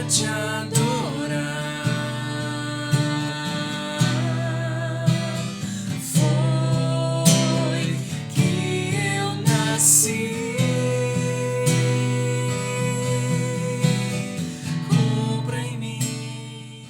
te adorar. Foi que eu nasci. Compra em mim.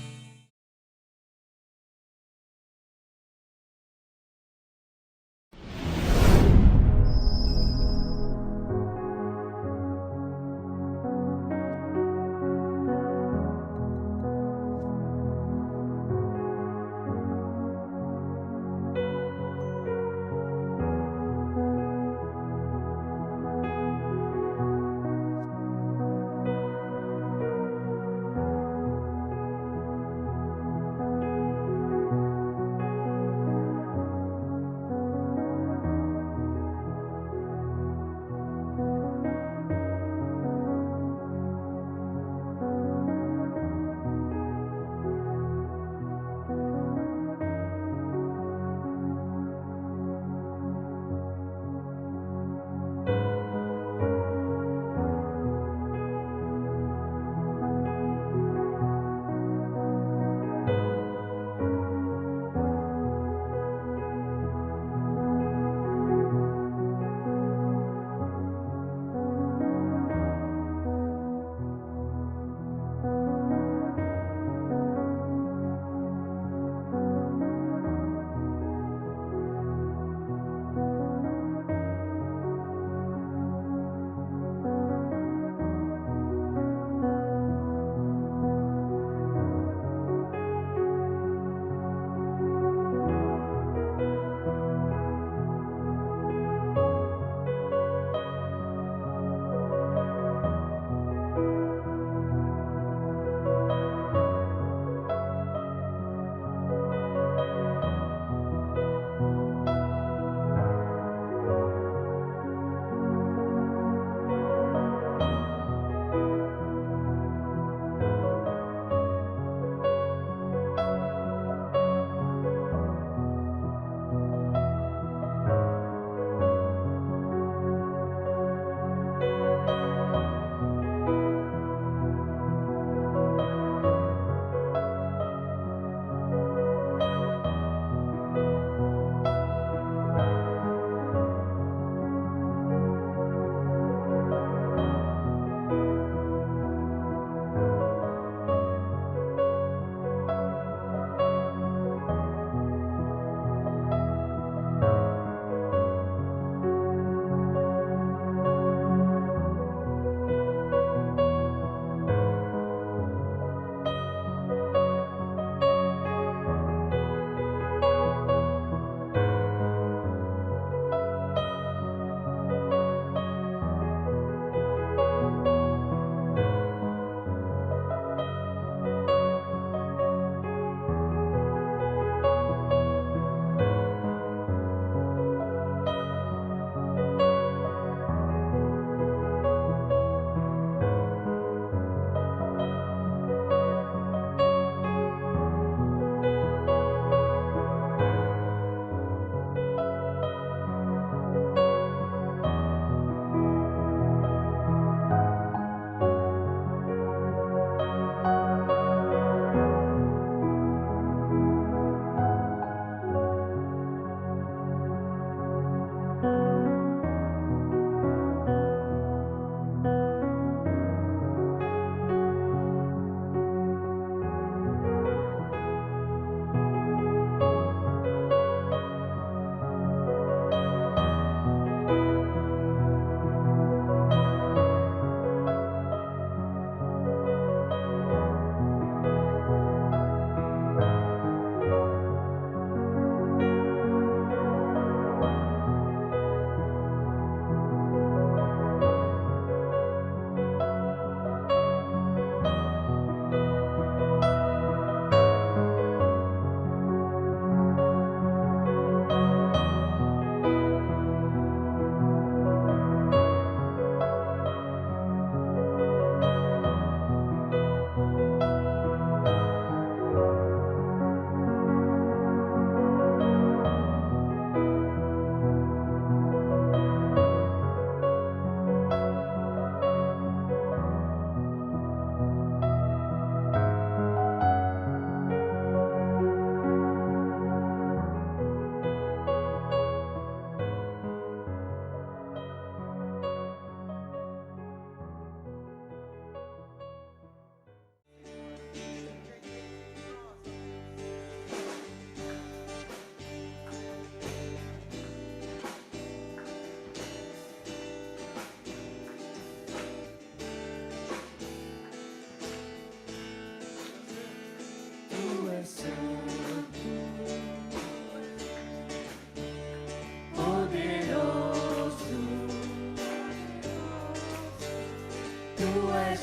Tu és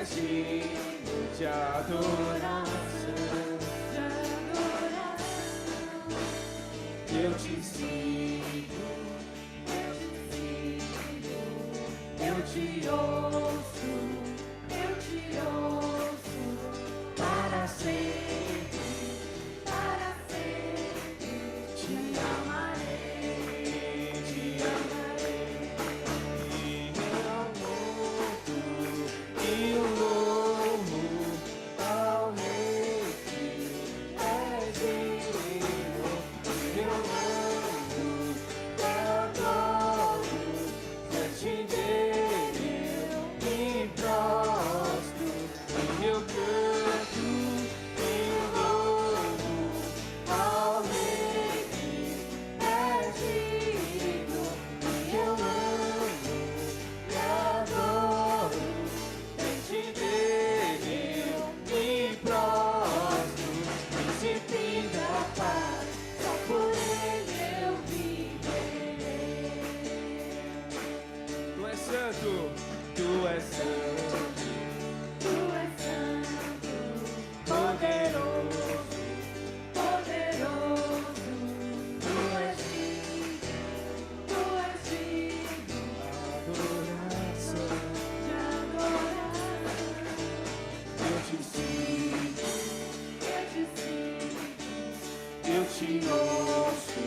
digno de adoração. Eu te sigo, eu te ouço, para sempre, te amarei, ao mundo e o louvo ao Rei que é digno. Eu amo, eu adoro, diante dele me prostro, e eu canto e louvo ao Rei que é digno. Eu amo, eu adoro, diante dele me prostro, príncipe da paz. Só por ele eu viverei. Tu és santo, tu és santo, poderoso, tu és digno, adoração, eu te sigo, eu te ouço,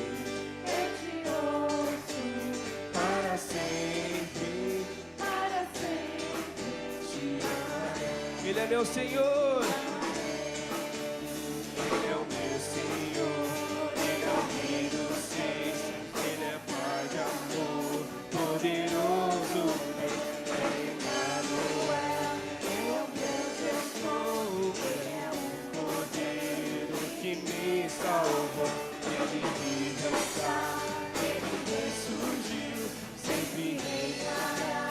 para sempre, te amarei. Ele é meu Senhor, Ele é o meu Senhor, Ele é o Rei dos Reis, Ele é Pai de amor, poderoso, Ele é Emmanuel, Ele é o Deus eu sou, Ele é o Cordeiro que me salvou, Ele vive está, Ele ressurgiu, sempre reinará,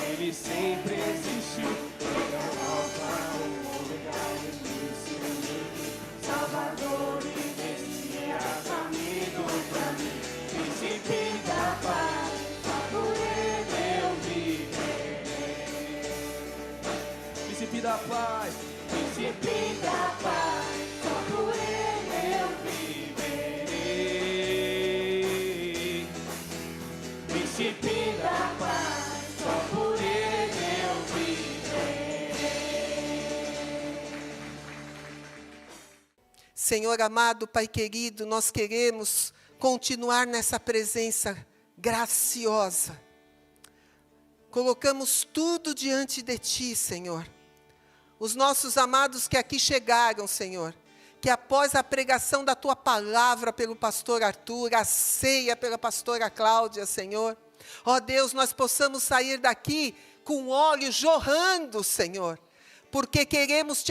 Ele sempre existiu, Ele é o Alfa, o Ômega, o início e o fim, Salvador e Messias, amigo pra mim, príncipe da paz, só por ele eu viverei. Príncipe da paz, só por ele eu viverei. Príncipe da paz, só por ele eu viverei. Senhor amado, Pai querido, nós queremos continuar nessa presença graciosa. Colocamos tudo diante de Ti, Senhor. Os nossos amados que aqui chegaram, Senhor, que após a pregação da Tua palavra pelo pastor Arthur, a ceia pela pastora Cláudia, Senhor, ó Deus, nós possamos sair daqui com olhos jorrando, Senhor, porque queremos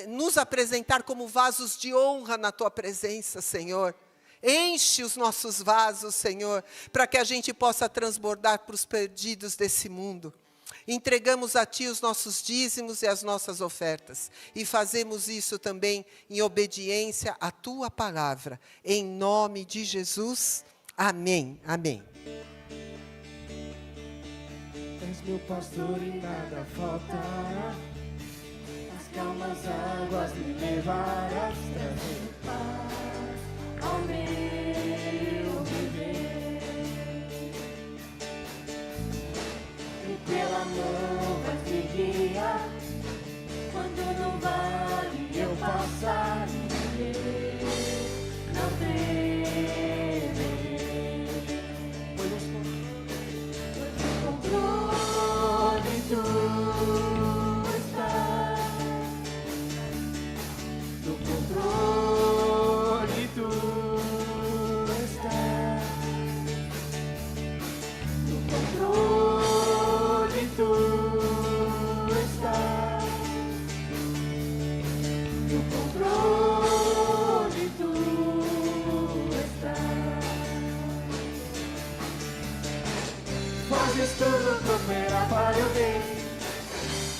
nos apresentar como vasos de honra na Tua presença, Senhor. Enche os nossos vasos, Senhor, para que a gente possa transbordar para os perdidos desse mundo. Entregamos a Ti os nossos dízimos e as nossas ofertas, e fazemos isso também em obediência à Tua palavra, em nome de Jesus, amém, amém. És meu pastor e nada faltará, as calmas águas me levarás, trazer paz ao meu viver. E pela mão vais me guiar, quando no vale eu passar, não temerei. Pois no controle tu estás, no controle tu estás, no controle tu estás, no controle tu estás. Fazes tudo prosperar para o bem,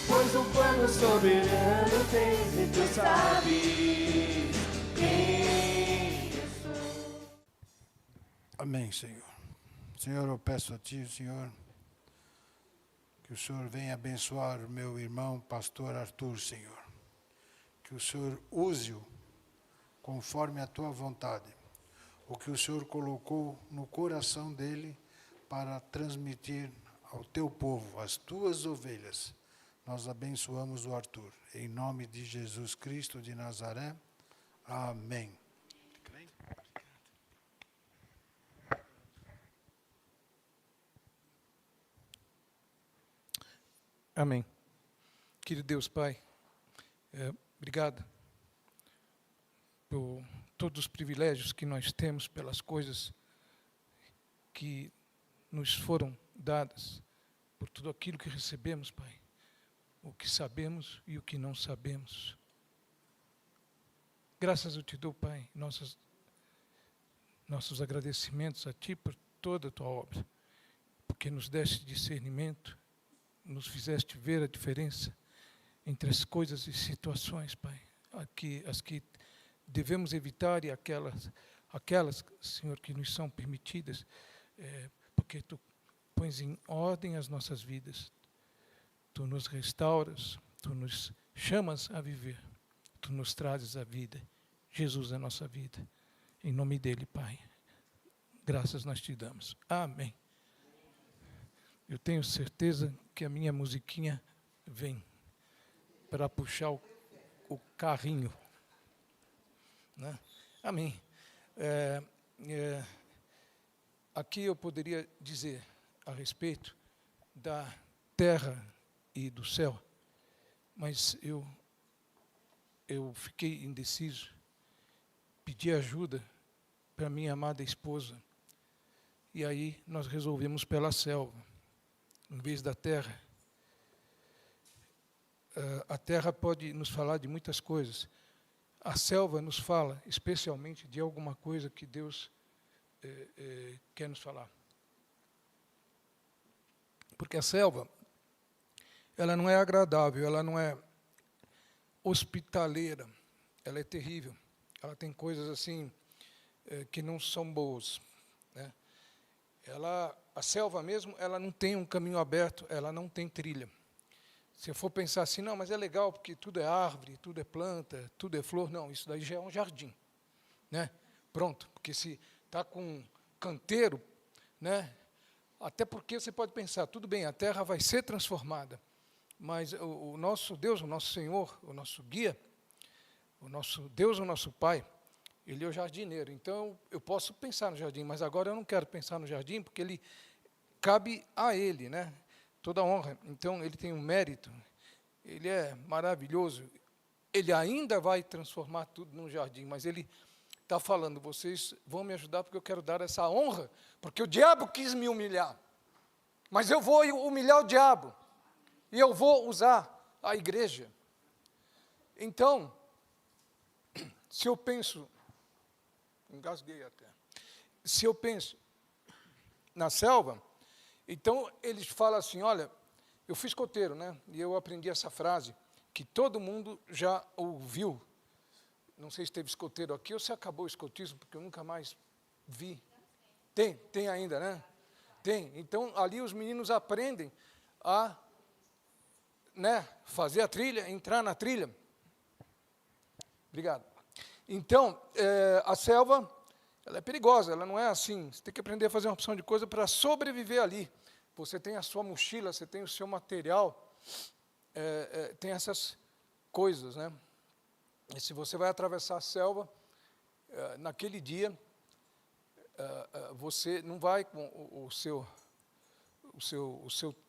pois um plano soberano tens e tu sabes quem eu sou. Amém, Senhor. Senhor, eu peço a Ti, Senhor, Que o Senhor venha abençoar o meu irmão, pastor Arthur, Senhor. Que o Senhor use-o conforme a tua vontade. O que o Senhor colocou no coração dele para transmitir ao teu povo, às tuas ovelhas. Nós abençoamos o Arthur. Em nome de Jesus Cristo de Nazaré. Amém. Amém. Querido Deus Pai, obrigado por todos os privilégios que nós temos, pelas coisas que nos foram dadas, por tudo aquilo que recebemos, Pai, o que sabemos e o que não sabemos. Graças eu te dou, Pai, nossos agradecimentos a Ti por toda a Tua obra, porque nos deste discernimento, nos fizeste ver a diferença entre as coisas e situações, Pai, as que devemos evitar e aquelas, Senhor, que nos são permitidas, porque Tu pões em ordem as nossas vidas, Tu nos restauras, Tu nos chamas a viver, Tu nos trazes a vida, Jesus é a nossa vida, em nome dEle, Pai, graças nós te damos, amém. Eu tenho certeza que a minha musiquinha vem para puxar o carrinho. Né? Amém. Aqui eu poderia dizer a respeito da terra e do céu, mas eu fiquei indeciso, pedi ajuda para minha amada esposa, e aí nós resolvemos pela selva. Em vez da terra. A terra pode nos falar de muitas coisas. A selva nos fala, especialmente, de alguma coisa que Deus quer nos falar. Porque a selva, ela não é agradável, ela não é hospitaleira, ela é terrível. Ela tem coisas assim que não são boas, né? A selva mesmo, ela não tem um caminho aberto, ela não tem trilha. Se eu for pensar assim, não, mas é legal porque tudo é árvore, tudo é planta, tudo é flor. Não, isso daí já é um jardim, né? Pronto, porque se está com um canteiro, né? Até porque você pode pensar, tudo bem, a terra vai ser transformada, mas o nosso Deus, o nosso Senhor, o nosso guia, o nosso Deus, o nosso Pai, Ele é o jardineiro. Então, eu posso pensar no jardim, mas agora eu não quero pensar no jardim, porque ele cabe a Ele, né? Toda honra. Então, Ele tem um mérito, Ele é maravilhoso, Ele ainda vai transformar tudo num jardim, mas Ele está falando, vocês vão me ajudar porque eu quero dar essa honra, porque o diabo quis me humilhar, mas eu vou humilhar o diabo, e eu vou usar a igreja. Então, se eu penso, engasguei até, se eu penso na selva, então eles falam assim, olha, eu fui escoteiro, né? E eu aprendi essa frase, que todo mundo já ouviu. Não sei se teve escoteiro aqui ou se acabou o escotismo, porque eu nunca mais vi. Tem ainda, né? Tem. Então, ali os meninos aprendem a, né, fazer a trilha, entrar na trilha. Obrigado. Então, a selva, ela é perigosa, ela não é assim. Você tem que aprender a fazer uma opção de coisa para sobreviver ali. Você tem a sua mochila, você tem o seu material, tem essas coisas, né? E se você vai atravessar a selva, naquele dia, você não vai com o seu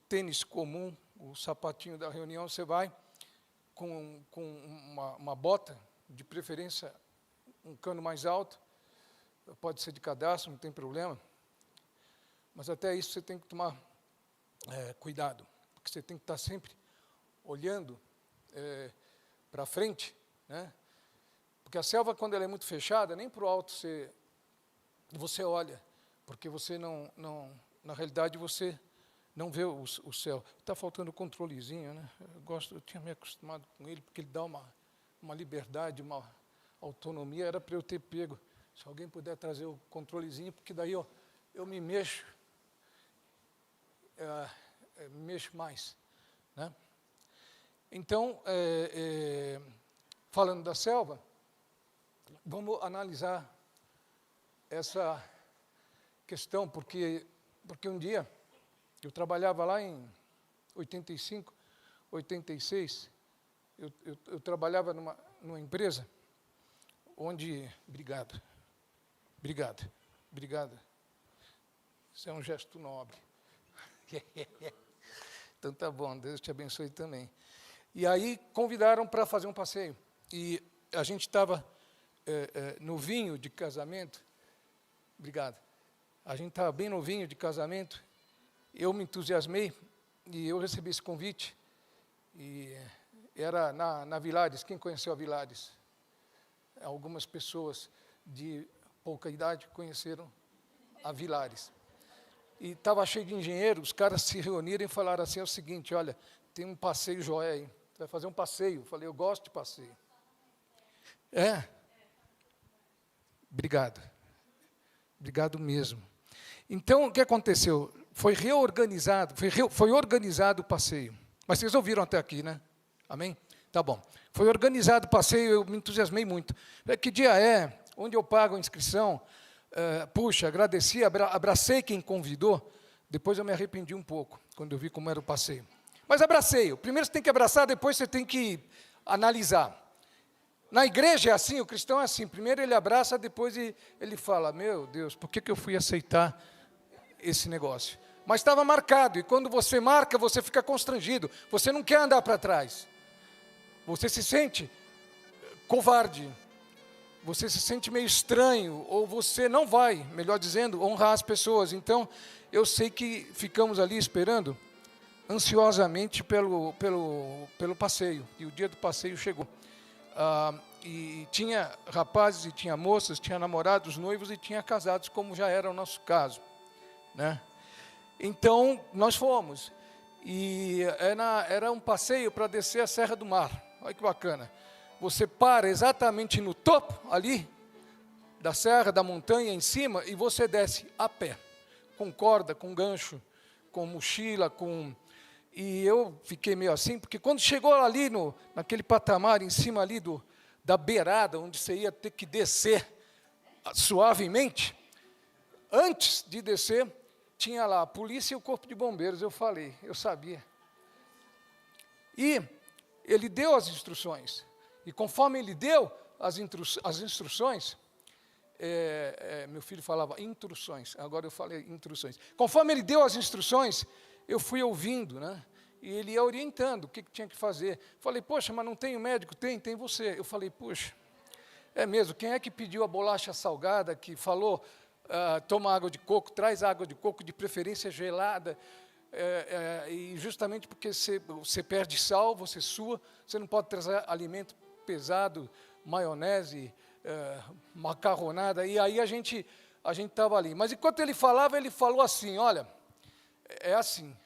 tênis comum, o sapatinho da reunião, você vai com uma bota, de preferência um cano mais alto, pode ser de cadastro, não tem problema, mas até isso você tem que tomar cuidado, porque você tem que estar sempre olhando para frente, né? Porque a selva, quando ela é muito fechada, nem para o alto você olha, porque você não, na realidade, você não vê o céu. Está faltando o controlezinho, né? Eu tinha me acostumado com ele, porque ele dá uma liberdade, uma autonomia, era para eu ter pego. Se alguém puder trazer o controlezinho, porque daí eu me mexo. mexo mais, né? Então, falando da selva, vamos analisar essa questão, porque um dia eu trabalhava lá em 85, 86, eu trabalhava numa empresa onde... Obrigado. Isso é um gesto nobre. Então tá bom, Deus te abençoe também. E aí convidaram para fazer um passeio. E a gente estava no vinho de casamento. Obrigado. A gente estava bem no vinho de casamento. Eu me entusiasmei e eu recebi esse convite. E era na Vilares. Quem conheceu a Vilares? Algumas pessoas de pouca idade conheceram a Vilares. E estava cheio de engenheiros, os caras se reuniram e falaram assim, é o seguinte, olha, tem um passeio joia aí, você vai fazer um passeio. Eu falei, eu gosto de passeio. Obrigado mesmo. Então, o que aconteceu? Foi reorganizado, foi organizado o passeio. Mas vocês ouviram até aqui, né? Amém? Tá bom. Foi organizado o passeio, eu me entusiasmei muito. Que dia é? Onde eu pago a inscrição? Puxa, agradeci, abracei quem convidou. Depois eu me arrependi um pouco, quando eu vi como era o passeio. Mas abracei. Primeiro você tem que abraçar, depois você tem que analisar. Na igreja é assim, o cristão é assim. Primeiro ele abraça, depois ele fala, meu Deus, por que eu fui aceitar esse negócio? Mas estava marcado, e quando você marca, você fica constrangido. Você não quer andar para trás. Você se sente covarde. Você se sente meio estranho, ou você não vai, melhor dizendo, honrar as pessoas. Então, eu sei que ficamos ali esperando ansiosamente pelo passeio. E o dia do passeio chegou. E tinha rapazes, e tinha moças, tinha namorados, noivos, e tinha casados, como já era o nosso caso, né? Então, nós fomos. E era um passeio para descer a Serra do Mar. Olha que bacana. Você para exatamente no topo, ali, da serra, da montanha, em cima, e você desce a pé, com corda, com gancho, com mochila, E eu fiquei meio assim, porque quando chegou ali, naquele patamar, em cima ali da beirada, onde você ia ter que descer suavemente, antes de descer, tinha lá a polícia e o corpo de bombeiros. Eu falei, eu sabia. E ele deu as instruções. E conforme ele deu as instruções, meu filho falava instruções, agora eu falei instruções. Conforme ele deu as instruções, eu fui ouvindo, né? E ele ia orientando o que tinha que fazer. Falei, poxa, mas não tem o médico? Tem você. Eu falei, poxa, é mesmo, quem é que pediu a bolacha salgada, que falou, toma água de coco, traz água de coco, de preferência gelada, e justamente porque você perde sal, você sua, você não pode trazer alimento pesado, maionese, macarronada, e aí a gente estava ali. Mas enquanto ele falava, ele falou assim, olha, é assim,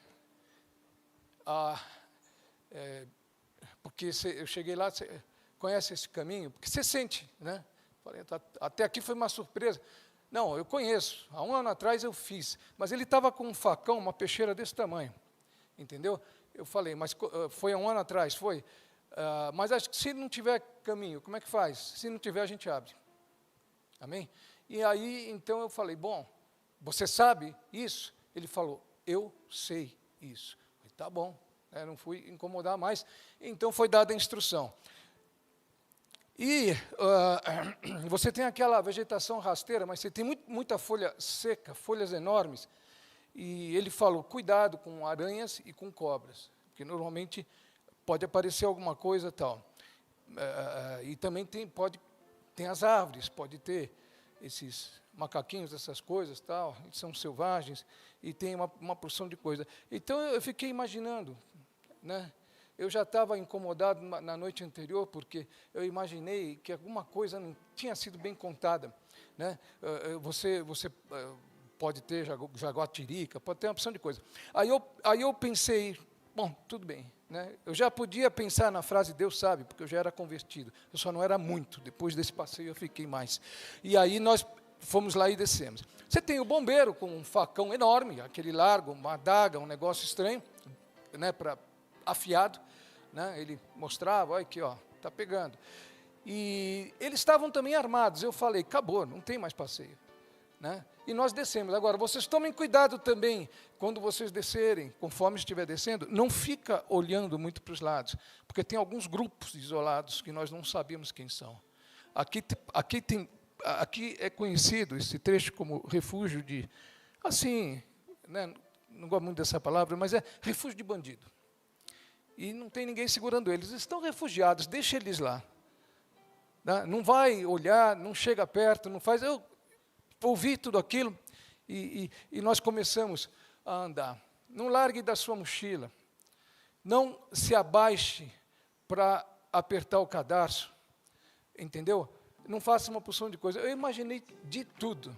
porque eu cheguei lá, você conhece esse caminho? Porque você sente, né? Falei, até aqui foi uma surpresa. Não, eu conheço, há 1 ano atrás eu fiz, mas ele estava com um facão, uma peixeira desse tamanho, entendeu? Eu falei, mas foi há 1 ano atrás, foi? Mas acho que se não tiver caminho, como é que faz? Se não tiver, a gente abre. Amém? E aí, então, eu falei, bom, você sabe isso? Ele falou, eu sei isso. Eu falei, tá bom, não fui incomodar mais. Então, foi dada a instrução. E você tem aquela vegetação rasteira, mas você tem muita folha seca, folhas enormes. E ele falou, cuidado com aranhas e com cobras, porque normalmente pode aparecer alguma coisa tal. E também tem as árvores, pode ter esses macaquinhos, essas coisas, tal, são selvagens, e tem uma porção de coisa. Então, eu fiquei imaginando, né? Eu já estava incomodado na noite anterior, porque eu imaginei que alguma coisa não tinha sido bem contada, né? Você pode ter jaguatirica, pode ter uma opção de coisa. Aí eu pensei, bom, tudo bem, né? Eu já podia pensar na frase Deus sabe, porque eu já era convertido. Eu só não era muito. Depois desse passeio eu fiquei mais. E aí nós fomos lá e descemos. Você tem o bombeiro com um facão enorme, aquele largo, uma adaga, um negócio estranho, né, afiado, né? Ele mostrava, olha aqui, ó, está pegando. E eles estavam também armados. Eu falei, acabou, não tem mais passeio, né? E nós descemos. Agora, vocês tomem cuidado também, quando vocês descerem, conforme estiver descendo, não fica olhando muito para os lados, porque tem alguns grupos isolados que nós não sabemos quem são. Aqui é conhecido esse trecho como refúgio de, assim, né, não gosto muito dessa palavra, mas é refúgio de bandido. E não tem ninguém segurando eles. Eles estão refugiados, deixa eles lá. Não vai olhar, não chega perto, não faz... Eu ouvi tudo aquilo e nós começamos a andar. Não largue da sua mochila. Não se abaixe para apertar o cadarço. Entendeu? Não faça uma porção de coisa. Eu imaginei de tudo.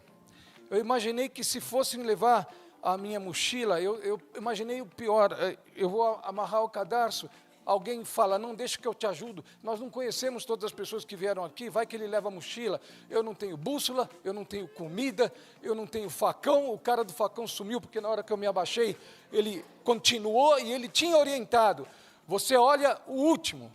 Eu imaginei que se fossem levar a minha mochila, eu imaginei o pior. Eu vou amarrar o cadarço. Alguém fala, não, deixa que eu te ajudo. Nós não conhecemos todas as pessoas que vieram aqui, vai que ele leva a mochila. Eu não tenho bússola, eu não tenho comida, eu não tenho facão. O cara do facão sumiu, porque na hora que eu me abaixei, ele continuou e ele tinha orientado. Você olha o último,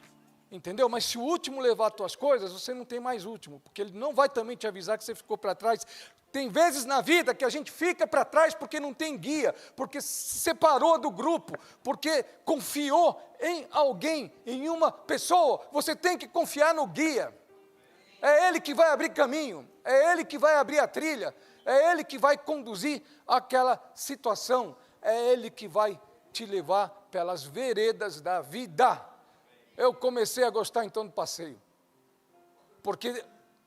entendeu? Mas se o último levar as tuas coisas, você não tem mais último, porque ele não vai também te avisar que você ficou para trás. Tem vezes na vida que a gente fica para trás porque não tem guia, porque se separou do grupo, porque confiou em alguém, em uma pessoa. Você tem que confiar no guia. É ele que vai abrir caminho, é ele que vai abrir a trilha, é ele que vai conduzir aquela situação, é ele que vai te levar pelas veredas da vida. Eu comecei a gostar então do passeio, porque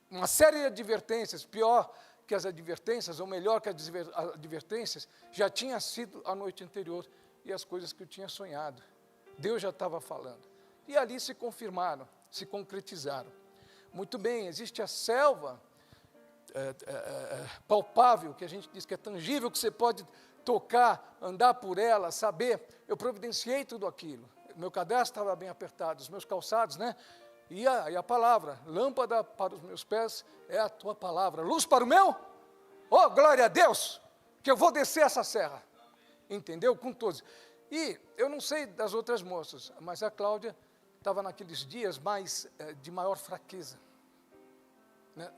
uma série de advertências, pior que as advertências, ou melhor que as advertências, já tinha sido a noite anterior, e as coisas que eu tinha sonhado. Deus já estava falando. E ali se confirmaram, se concretizaram. Muito bem, existe a selva palpável, que a gente diz que é tangível, que você pode tocar, andar por ela, saber. Eu providenciei tudo aquilo. Meu cadarço estava bem apertado, os meus calçados, né? E a palavra, lâmpada para os meus pés é a tua palavra. Luz para o meu? Oh, glória a Deus, que eu vou descer essa serra. Entendeu? Com todos. E eu não sei das outras moças, mas a Cláudia estava naqueles dias de maior fraqueza. Né?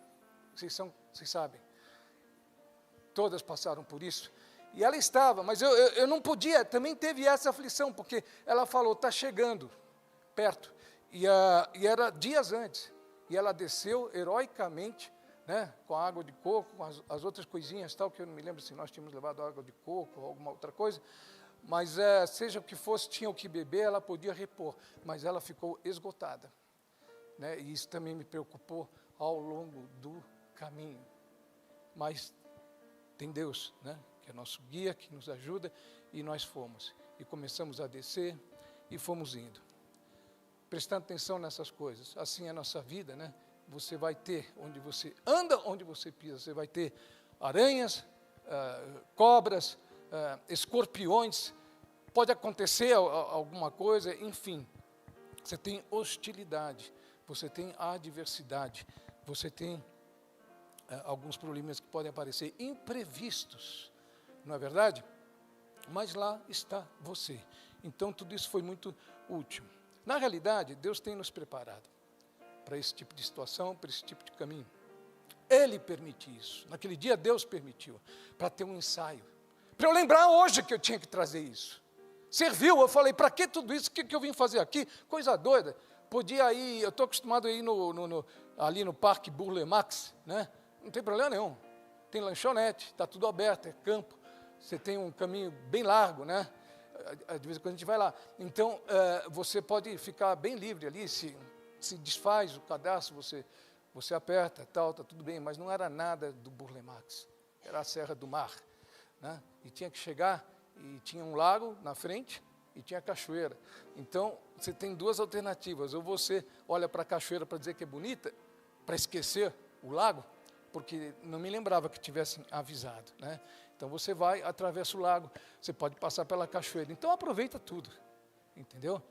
Vocês sabem. Todas passaram por isso. E ela estava, mas eu não podia, também teve essa aflição, porque ela falou, está chegando perto. E era dias antes, e ela desceu heroicamente, né, com a água de coco, com as outras coisinhas, tal, que eu não me lembro se nós tínhamos levado água de coco ou alguma outra coisa, mas seja o que fosse, tinha o que beber, ela podia repor, mas ela ficou esgotada, né, e isso também me preocupou ao longo do caminho. Mas tem Deus, né, que é nosso guia, que nos ajuda, e nós fomos, e começamos a descer, e fomos indo. Prestando atenção nessas coisas, assim é a nossa vida, né? Você vai ter, onde você anda, onde você pisa, você vai ter aranhas, cobras, escorpiões, pode acontecer alguma coisa, enfim. Você tem hostilidade, você tem adversidade, você tem alguns problemas que podem aparecer imprevistos, não é verdade? Mas lá está você. Então, tudo isso foi muito útil. Na realidade, Deus tem nos preparado para esse tipo de situação, para esse tipo de caminho. Ele permite isso. Naquele dia, Deus permitiu, para ter um ensaio. Para eu lembrar hoje que eu tinha que trazer isso. Serviu, eu falei, para que tudo isso? O que eu vim fazer aqui? Coisa doida. Podia ir, eu estou acostumado a ir ali no Parque Burle Marx, né? Não tem problema nenhum. Tem lanchonete, está tudo aberto, é campo. Você tem um caminho bem largo, né? De vez em quando a gente vai lá. Então, você pode ficar bem livre ali, se desfaz o cadastro, você aperta, tal, está tudo bem, mas não era nada do Burle Marx, era a Serra do Mar, né? E tinha que chegar, e tinha um lago na frente, e tinha a cachoeira. Então, você tem duas alternativas, ou você olha para a cachoeira para dizer que é bonita, para esquecer o lago, porque não me lembrava que tivessem avisado, né? Então, você vai, atravessa o lago, você pode passar pela cachoeira. Então, aproveita tudo, entendeu?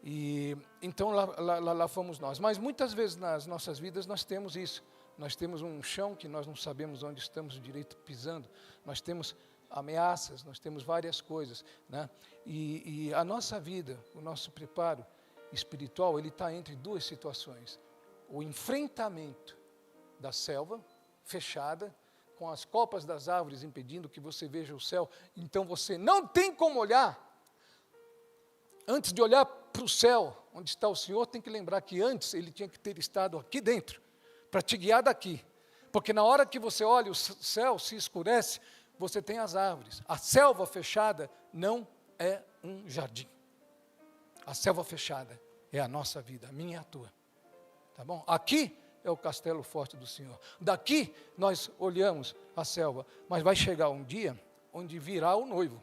E então, lá fomos nós. Mas, muitas vezes, nas nossas vidas, nós temos isso. Nós temos um chão que nós não sabemos onde estamos direito pisando. Nós temos ameaças, nós temos várias coisas, né? E a nossa vida, o nosso preparo espiritual, ele está entre duas situações. O enfrentamento da selva fechada, com as copas das árvores impedindo que você veja o céu, então você não tem como olhar. Antes de olhar para o céu, onde está o Senhor, tem que lembrar que antes ele tinha que ter estado aqui dentro, para te guiar daqui. Porque na hora que você olha, o céu se escurece, você tem as árvores. A selva fechada não é um jardim. A selva fechada é a nossa vida, a minha e a tua. Tá bom? Aqui é o castelo forte do Senhor. Daqui nós olhamos a selva, mas vai chegar um dia onde virá o noivo.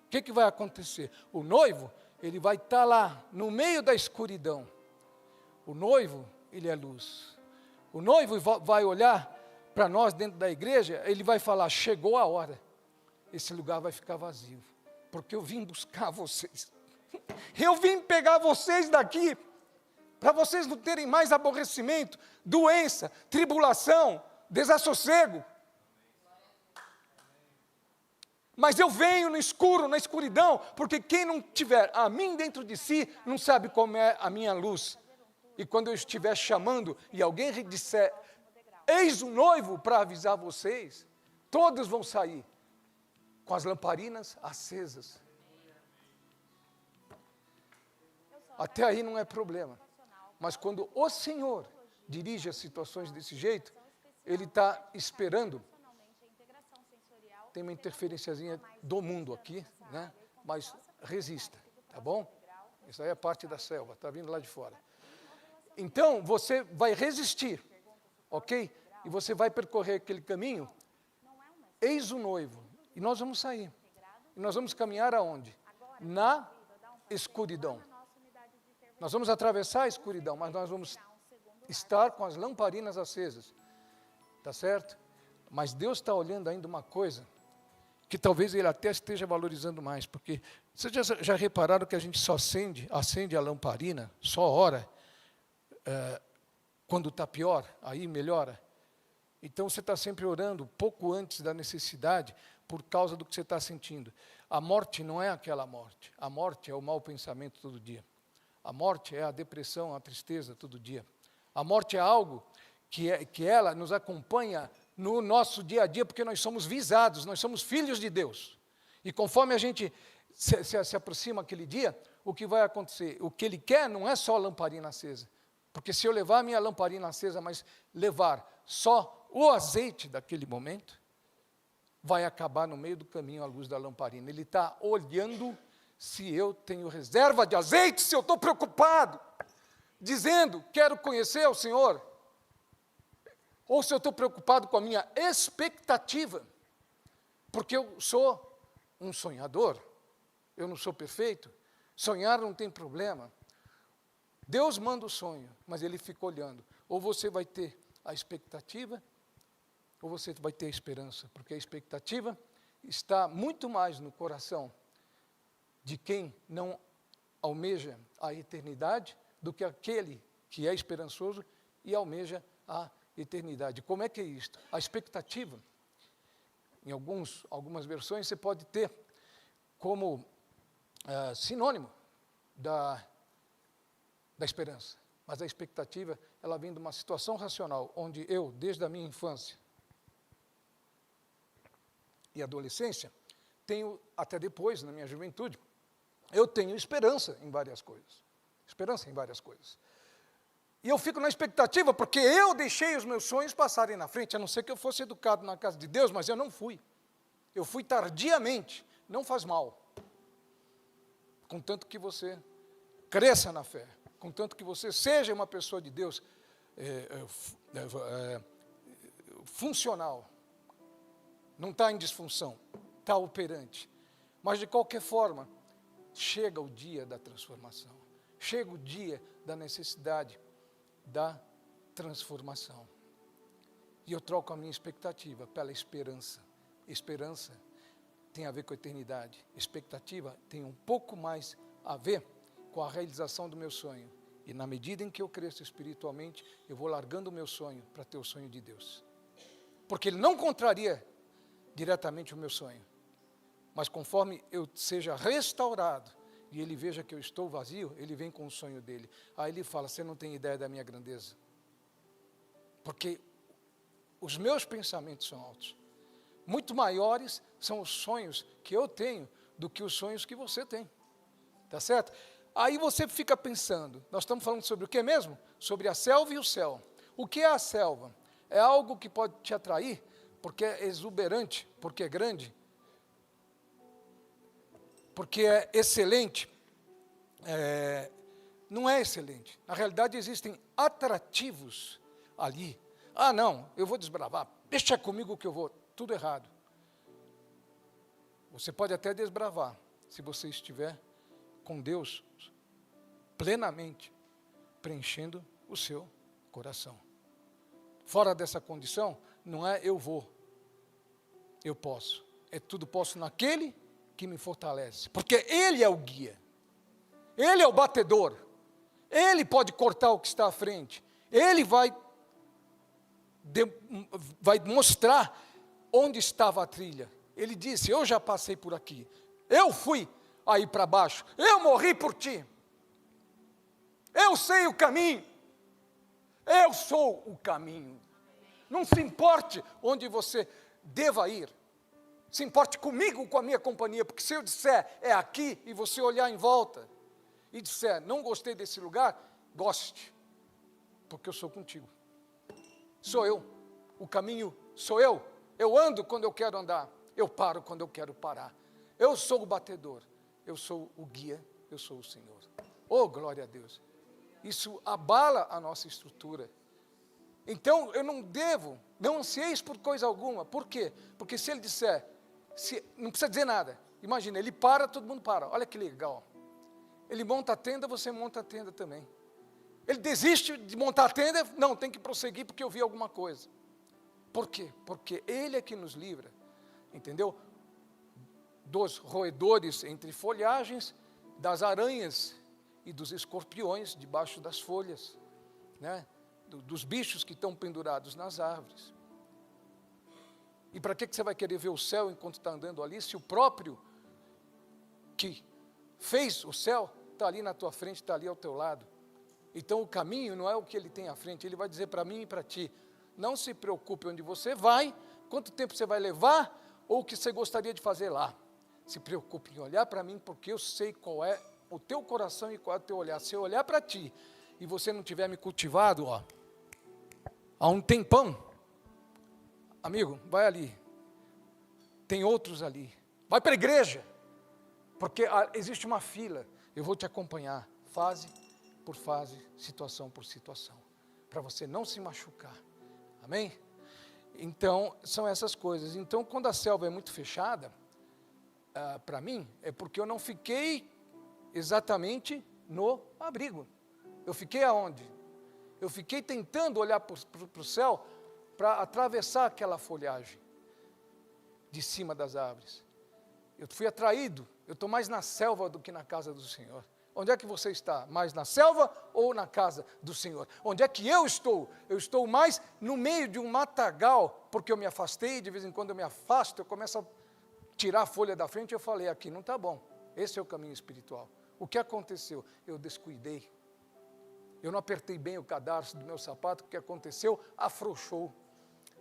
O que vai acontecer? O noivo, ele vai estar lá, no meio da escuridão. O noivo, ele é luz. O noivo vai olhar para nós dentro da igreja, ele vai falar, chegou a hora. Esse lugar vai ficar vazio, porque eu vim buscar vocês. Eu vim pegar vocês daqui, para vocês não terem mais aborrecimento, doença, tribulação, desassossego. Mas eu venho no escuro, na escuridão, porque quem não tiver a mim dentro de si, não sabe como é a minha luz. E quando eu estiver chamando, e alguém disser, eis o noivo para avisar vocês, todos vão sair, com as lamparinas acesas. Até aí não é problema. Mas quando o Senhor dirige as situações desse jeito, Ele está esperando. Tem uma interferenciazinha do mundo aqui, né? Mas resista, tá bom? Isso aí é parte da selva, está vindo lá de fora. Então, você vai resistir, ok? E você vai percorrer aquele caminho. Eis o noivo. E nós vamos sair. E nós vamos caminhar aonde? Na escuridão. Nós vamos atravessar a escuridão, mas nós vamos estar com as lamparinas acesas. Tá certo? Mas Deus está olhando ainda uma coisa que talvez Ele até esteja valorizando mais, porque vocês já repararam que a gente só acende a lamparina, só ora, quando está pior, aí melhora. Então você está sempre orando pouco antes da necessidade, por causa do que você está sentindo. A morte não é aquela morte. A morte é o mau pensamento todo dia. A morte é a depressão, a tristeza todo dia. A morte é algo que ela nos acompanha no nosso dia a dia, porque nós somos visados, nós somos filhos de Deus. E conforme a gente se aproxima aquele dia, o que vai acontecer? O que Ele quer não é só a lamparina acesa. Porque se eu levar a minha lamparina acesa, mas levar só o azeite daquele momento, vai acabar no meio do caminho a luz da lamparina. Ele está olhando se eu tenho reserva de azeite, se eu estou preocupado, dizendo, quero conhecer o Senhor, ou se eu estou preocupado com a minha expectativa, porque eu sou um sonhador, eu não sou perfeito, sonhar não tem problema. Deus manda o sonho, mas Ele fica olhando, ou você vai ter a expectativa, ou você vai ter a esperança, porque a expectativa está muito mais no coração de quem não almeja a eternidade do que aquele que é esperançoso e almeja a eternidade. Como é que é isto? A expectativa, em algumas versões, você pode ter como sinônimo da esperança. Mas a expectativa, ela vem de uma situação racional, onde eu, desde a minha infância e adolescência, tenho, até depois, na minha juventude, eu tenho esperança em várias coisas. Esperança em várias coisas. E eu fico na expectativa, porque eu deixei os meus sonhos passarem na frente, a não ser que eu fosse educado na casa de Deus, mas eu não fui. Eu fui tardiamente, não faz mal. Contanto que você cresça na fé, contanto que você seja uma pessoa de Deus funcional, não está em disfunção, está operante. Mas, de qualquer forma, chega o dia da transformação, chega o dia da necessidade da transformação. E eu troco a minha expectativa pela esperança. Esperança tem a ver com a eternidade. Expectativa tem um pouco mais a ver com a realização do meu sonho. E na medida em que eu cresço espiritualmente, eu vou largando o meu sonho para ter o sonho de Deus. Porque Ele não contraria diretamente o meu sonho. Mas conforme eu seja restaurado, e ele veja que eu estou vazio, ele vem com o sonho dele. Aí ele fala, você não tem ideia da minha grandeza. Porque os meus pensamentos são altos. Muito maiores são os sonhos que eu tenho do que os sonhos que você tem. Tá certo? Aí você fica pensando, nós estamos falando sobre o que mesmo? Sobre a selva e o céu. O que é a selva? É algo que pode te atrair, porque é exuberante, porque é grande, porque é excelente. Não é excelente. Na realidade, existem atrativos ali. Ah, não, eu vou desbravar. Deixa comigo que eu vou. Tudo errado. Você pode até desbravar, se você estiver com Deus plenamente preenchendo o seu coração. Fora dessa condição, não é eu vou, eu posso. É tudo posso naquele que me fortalece. Porque Ele é o guia. Ele é o batedor. Ele pode cortar o que está à frente. Ele vai mostrar onde estava a trilha. Ele disse, eu já passei por aqui. Eu fui aí para baixo. Eu morri por ti. Eu sei o caminho. Eu sou o caminho. Não se importe onde você deva ir. Se importe comigo, com a minha companhia. Porque se eu disser, é aqui, e você olhar em volta, e disser, não gostei desse lugar, goste. Porque eu sou contigo. Sou eu. O caminho sou eu. Eu ando quando eu quero andar. Eu paro quando eu quero parar. Eu sou o batedor. Eu sou o guia. Eu sou o Senhor. Oh, glória a Deus. Isso abala a nossa estrutura. Então, eu não devo, não ansieis por coisa alguma. Por quê? Porque se ele disser, não precisa dizer nada. Imagina, ele para, todo mundo para. Olha que legal. Ele monta a tenda, você monta a tenda também. Ele desiste de montar a tenda, não, tem que prosseguir porque eu vi alguma coisa. Por quê? Porque Ele é que nos livra, entendeu? Dos roedores entre folhagens, das aranhas e dos escorpiões debaixo das folhas, né? Dos bichos que estão pendurados nas árvores. E para que você vai querer ver o céu enquanto está andando ali, se o próprio que fez o céu está ali na tua frente, está ali ao teu lado? Então o caminho não é o que ele tem à frente, ele vai dizer para mim e para ti, não se preocupe onde você vai, quanto tempo você vai levar, ou o que você gostaria de fazer lá. Se preocupe em olhar para mim, porque eu sei qual é o teu coração e qual é o teu olhar. Se eu olhar para ti, e você não tiver me cultivado, há um tempão, amigo, vai ali, tem outros ali, vai para a igreja, porque existe uma fila, eu vou te acompanhar, fase por fase, situação por situação, para você não se machucar, amém? Então, são essas coisas. Então, quando a selva é muito fechada, para mim, é porque eu não fiquei exatamente no abrigo. Eu fiquei aonde? Eu fiquei tentando olhar para o céu, para atravessar aquela folhagem de cima das árvores. Eu fui atraído, eu estou mais na selva do que na casa do Senhor. Onde é que você está? Mais na selva ou na casa do Senhor? Onde é que eu estou? Eu estou mais no meio de um matagal, porque eu me afastei, de vez em quando eu me afasto, eu começo a tirar a folha da frente, eu falei, aqui não está bom. Esse é o caminho espiritual. O que aconteceu? Eu descuidei. Eu não apertei bem o cadarço do meu sapato, o que aconteceu? Afrouxou.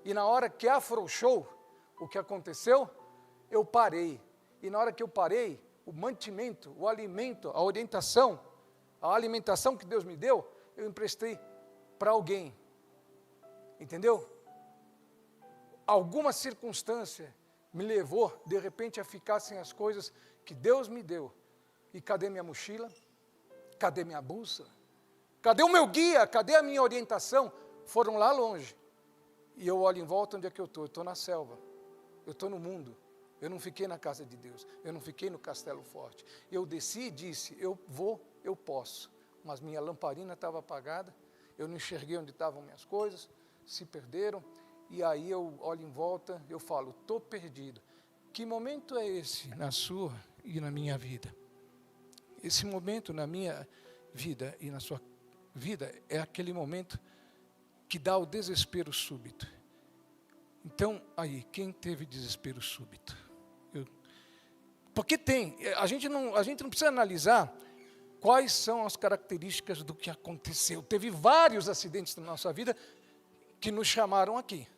E na hora que afrouxou, o que aconteceu? Eu parei. E na hora que eu parei, o mantimento, o alimento, a orientação, a alimentação que Deus me deu, eu emprestei para alguém. Entendeu? Alguma circunstância me levou, de repente, a ficar sem as coisas que Deus me deu. E cadê minha mochila? Cadê minha bússola? Cadê o meu guia? Cadê a minha orientação? Foram lá longe. E eu olho em volta, onde é que eu estou? Eu estou na selva. Eu estou no mundo. Eu não fiquei na casa de Deus. Eu não fiquei no castelo forte. Eu desci e disse, eu vou, eu posso. Mas minha lamparina estava apagada. Eu não enxerguei onde estavam minhas coisas. Se perderam. E aí eu olho em volta, eu falo, estou perdido. Que momento é esse na sua e na minha vida? Esse momento na minha vida e na sua vida é aquele momento que dá o desespero súbito. Então, aí, quem teve desespero súbito? Porque a gente não precisa analisar quais são as características do que aconteceu. Teve vários acidentes na nossa vida que nos chamaram aqui.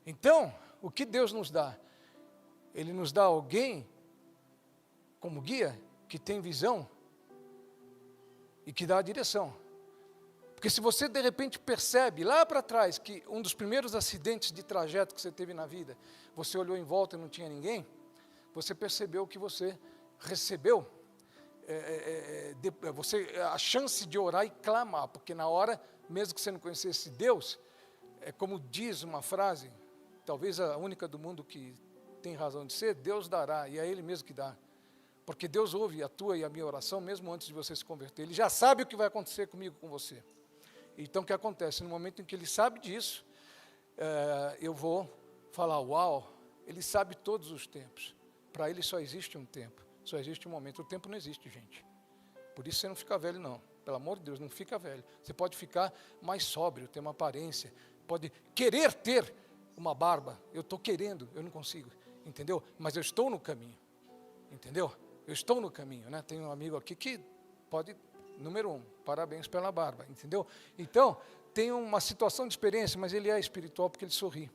Então, o que Deus nos dá? Ele nos dá alguém como guia, que tem visão e que dá a direção. Porque se você de repente percebe lá para trás que um dos primeiros acidentes de trajeto que você teve na vida, você olhou em volta e não tinha ninguém, você percebeu que você recebeu a chance de orar e clamar, porque na hora, mesmo que você não conhecesse Deus, é como diz uma frase, talvez a única do mundo que tem razão de ser, Deus dará, e é Ele mesmo que dá. Porque Deus ouve a tua e a minha oração, mesmo antes de você se converter. Ele já sabe o que vai acontecer comigo, com você. Então, o que acontece? No momento em que Ele sabe disso, eu vou falar, uau, Ele sabe todos os tempos. Para Ele só existe um tempo, só existe um momento. O tempo não existe, gente. Por isso você não fica velho, não. Pelo amor de Deus, não fica velho. Você pode ficar mais sóbrio, ter uma aparência, pode querer ter uma barba. Eu estou querendo, eu não consigo, entendeu? Mas eu estou no caminho, entendeu? Eu estou no caminho, né? Tem um amigo aqui que pode, número 1, parabéns pela barba, entendeu? Então, tem uma situação de experiência, mas ele é espiritual porque ele sorri.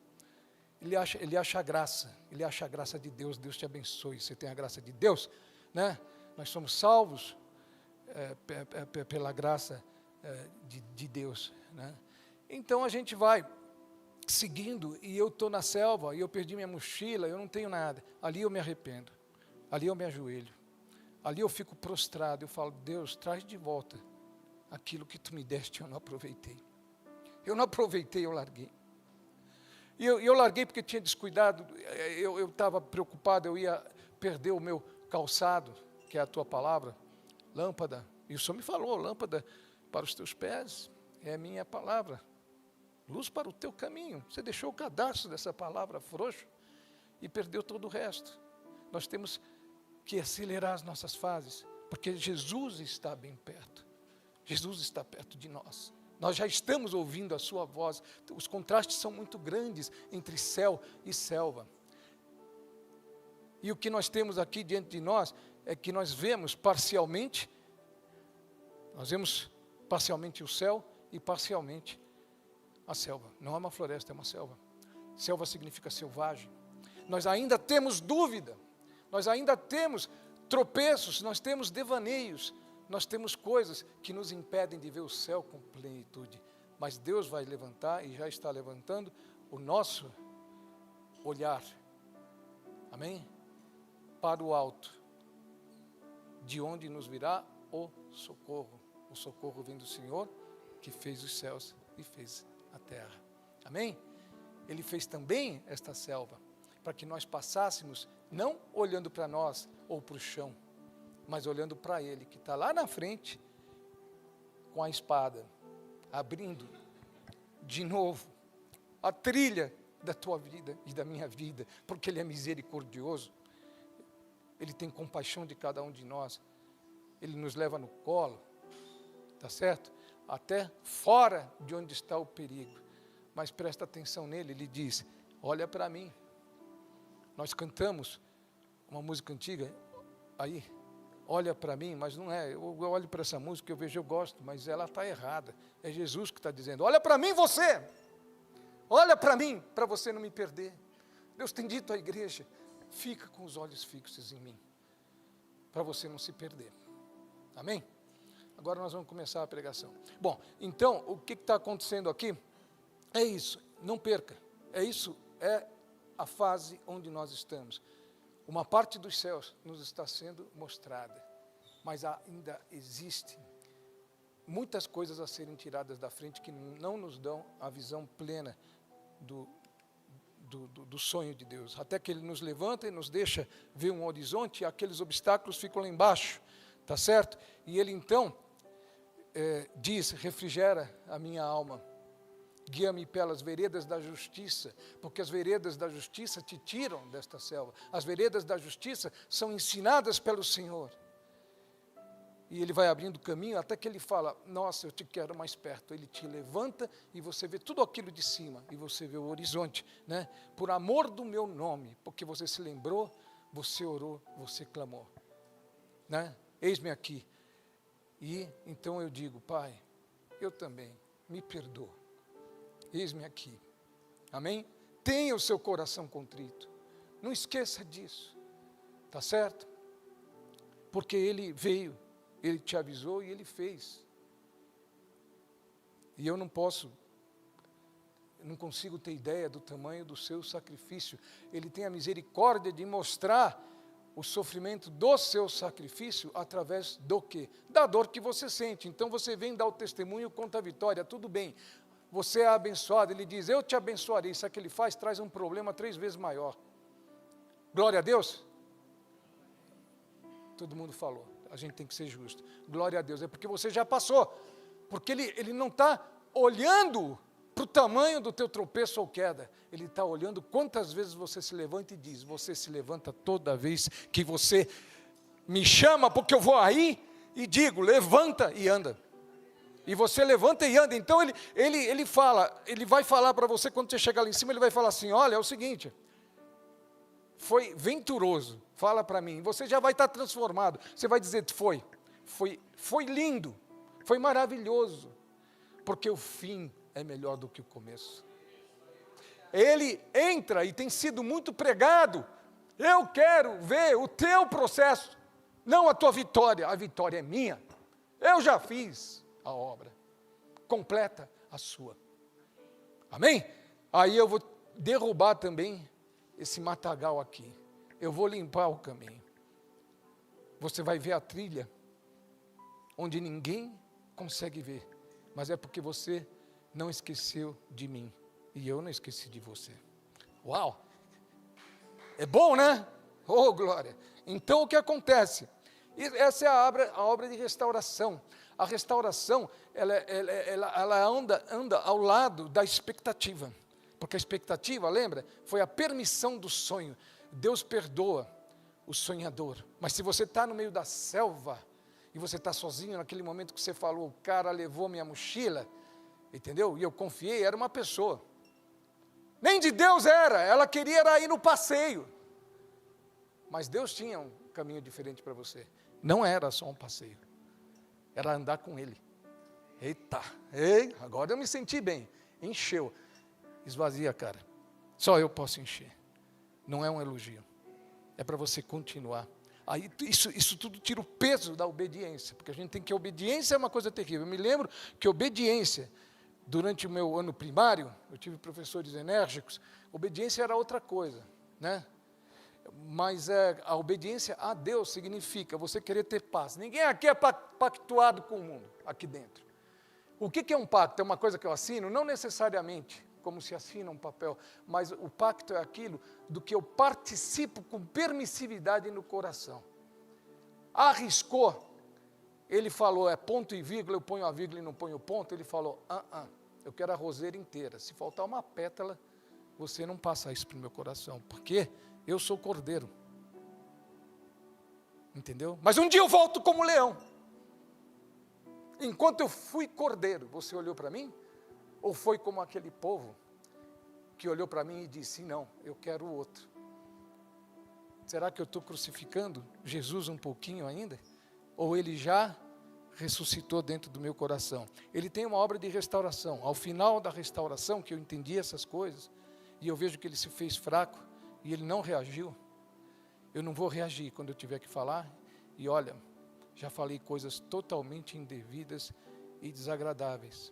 Ele acha a graça de Deus. Deus te abençoe, você tem a graça de Deus, né? Nós somos salvos pela graça de Deus, né? Então, a gente vai seguindo, e eu estou na selva, e eu perdi minha mochila, eu não tenho nada. Ali eu me arrependo, ali eu me ajoelho. Ali eu fico prostrado, eu falo, Deus, traz de volta aquilo que tu me deste, eu não aproveitei. Eu não aproveitei, eu larguei. E eu larguei porque tinha descuidado, eu estava preocupado, eu ia perder o meu calçado, que é a tua palavra, lâmpada. E o Senhor me falou, lâmpada para os teus pés, é a minha palavra. Luz para o teu caminho. Você deixou o cadastro dessa palavra frouxo e perdeu todo o resto. Nós temos que acelerar as nossas fases, porque Jesus está bem perto. Jesus está perto de nós. Nós já estamos ouvindo a sua voz. Os contrastes são muito grandes entre céu e selva. E o que nós temos aqui diante de nós é que nós vemos parcialmente o céu e parcialmente a selva. Não é uma floresta, é uma selva. Selva significa selvagem. Nós ainda temos dúvida. Nós ainda temos tropeços, nós temos devaneios, nós temos coisas que nos impedem de ver o céu com plenitude. Mas Deus vai levantar e já está levantando o nosso olhar, amém? Para o alto, de onde nos virá o socorro. O socorro vem do Senhor, que fez os céus e fez a terra, amém? Ele fez também esta selva, para que nós passássemos, não olhando para nós ou para o chão, mas olhando para Ele, que está lá na frente, com a espada, abrindo de novo a trilha da tua vida e da minha vida, porque Ele é misericordioso, Ele tem compaixão de cada um de nós, Ele nos leva no colo, tá certo? Até fora de onde está o perigo, mas presta atenção nele, Ele diz, olha para mim. Nós cantamos uma música antiga, aí, olha para mim, mas não é, eu olho para essa música, eu vejo, eu gosto, mas ela está errada. É Jesus que está dizendo, olha para mim você, olha para mim, para você não me perder. Deus tem dito à igreja, fica com os olhos fixos em mim, para você não se perder. Amém? Agora nós vamos começar a pregação. Bom, então, o que está acontecendo aqui? É isso, não perca, é a fase onde nós estamos. Uma parte dos céus nos está sendo mostrada, mas ainda existem muitas coisas a serem tiradas da frente que não nos dão a visão plena do sonho de Deus. Até que Ele nos levanta e nos deixa ver um horizonte e aqueles obstáculos ficam lá embaixo, tá certo? E Ele então diz, refrigera a minha alma. Guia-me pelas veredas da justiça, porque as veredas da justiça te tiram desta selva. As veredas da justiça são ensinadas pelo Senhor. E Ele vai abrindo caminho até que Ele fala, nossa, eu te quero mais perto. Ele te levanta e você vê tudo aquilo de cima, e você vê o horizonte, né? Por amor do meu nome, porque você se lembrou você orou, você clamou, né? Eis-me aqui. E então eu digo, Pai, eu também, me perdoa. Eis-me aqui. Amém? Tenha o seu coração contrito. Não esqueça disso. Tá certo? Porque Ele veio, Ele te avisou e Ele fez. E eu não consigo ter ideia do tamanho do seu sacrifício. Ele tem a misericórdia de mostrar o sofrimento do seu sacrifício através do quê? Da dor que você sente. Então você vem dar o testemunho, conta a vitória, tudo bem. Você é abençoado, ele diz, eu te abençoarei. Isso que ele faz traz um problema 3 vezes maior. Glória a Deus. Todo mundo falou, a gente tem que ser justo. Glória a Deus, é porque você já passou. Porque ele não está olhando para o tamanho do teu tropeço ou queda. Ele está olhando quantas vezes você se levanta e diz, você se levanta toda vez que você me chama, porque eu vou aí e digo, levanta e anda. E você levanta e anda. Então ele vai falar para você, quando você chegar lá em cima, ele vai falar assim, olha, é o seguinte, foi venturoso, fala para mim, você já vai estar transformado, você vai dizer, foi lindo, foi maravilhoso, porque o fim é melhor do que o começo. Ele entra e tem sido muito pregado, eu quero ver o teu processo, não a tua vitória, a vitória é minha, eu já fiz a obra, completa a sua. Amém? Aí eu vou derrubar também esse matagal aqui. Eu vou limpar o caminho. Você vai ver a trilha onde ninguém consegue ver, mas é porque você não esqueceu de mim e eu não esqueci de você. Uau! É bom, né? Oh, glória! Então o que acontece? Essa é a obra de restauração. A restauração, ela anda ao lado da expectativa. Porque a expectativa, lembra? Foi a permissão do sonho. Deus perdoa o sonhador. Mas se você está no meio da selva, e você está sozinho, naquele momento que você falou, o cara levou minha mochila, entendeu? E eu confiei, era uma pessoa. Nem de Deus era, ela queria ir no passeio. Mas Deus tinha um caminho diferente para você. Não era só um passeio. Era andar com Ele. Eita, agora eu me senti bem. Encheu. Esvazia, cara. Só eu posso encher. Não é um elogio. É para você continuar. Aí isso tudo tira o peso da obediência. Porque a gente tem que... A obediência é uma coisa terrível. Eu me lembro que obediência, durante o meu ano primário, eu tive professores enérgicos, obediência era outra coisa, né? Mas a obediência a Deus significa você querer ter paz. Ninguém aqui é pactuado com o mundo, aqui dentro. O que é um pacto? É uma coisa que eu assino? Não necessariamente, como se assina um papel, mas o pacto é aquilo do que eu participo com permissividade no coração. Arriscou, ele falou, é ponto e vírgula, eu ponho a vírgula e não ponho o ponto, ele falou, eu quero a roseira inteira, se faltar uma pétala, você não passa isso para o meu coração, porque eu sou cordeiro, entendeu? Mas um dia eu volto como leão. Enquanto eu fui cordeiro, você olhou para mim? Ou foi como aquele povo que olhou para mim e disse, não, eu quero o outro. Será que eu estou crucificando Jesus um pouquinho ainda? Ou ele já ressuscitou dentro do meu coração? Ele tem uma obra de restauração. Ao final da restauração, que eu entendi essas coisas, e eu vejo que ele se fez fraco, e ele não reagiu, eu não vou reagir quando eu tiver que falar, e olha, já falei coisas totalmente indevidas e desagradáveis.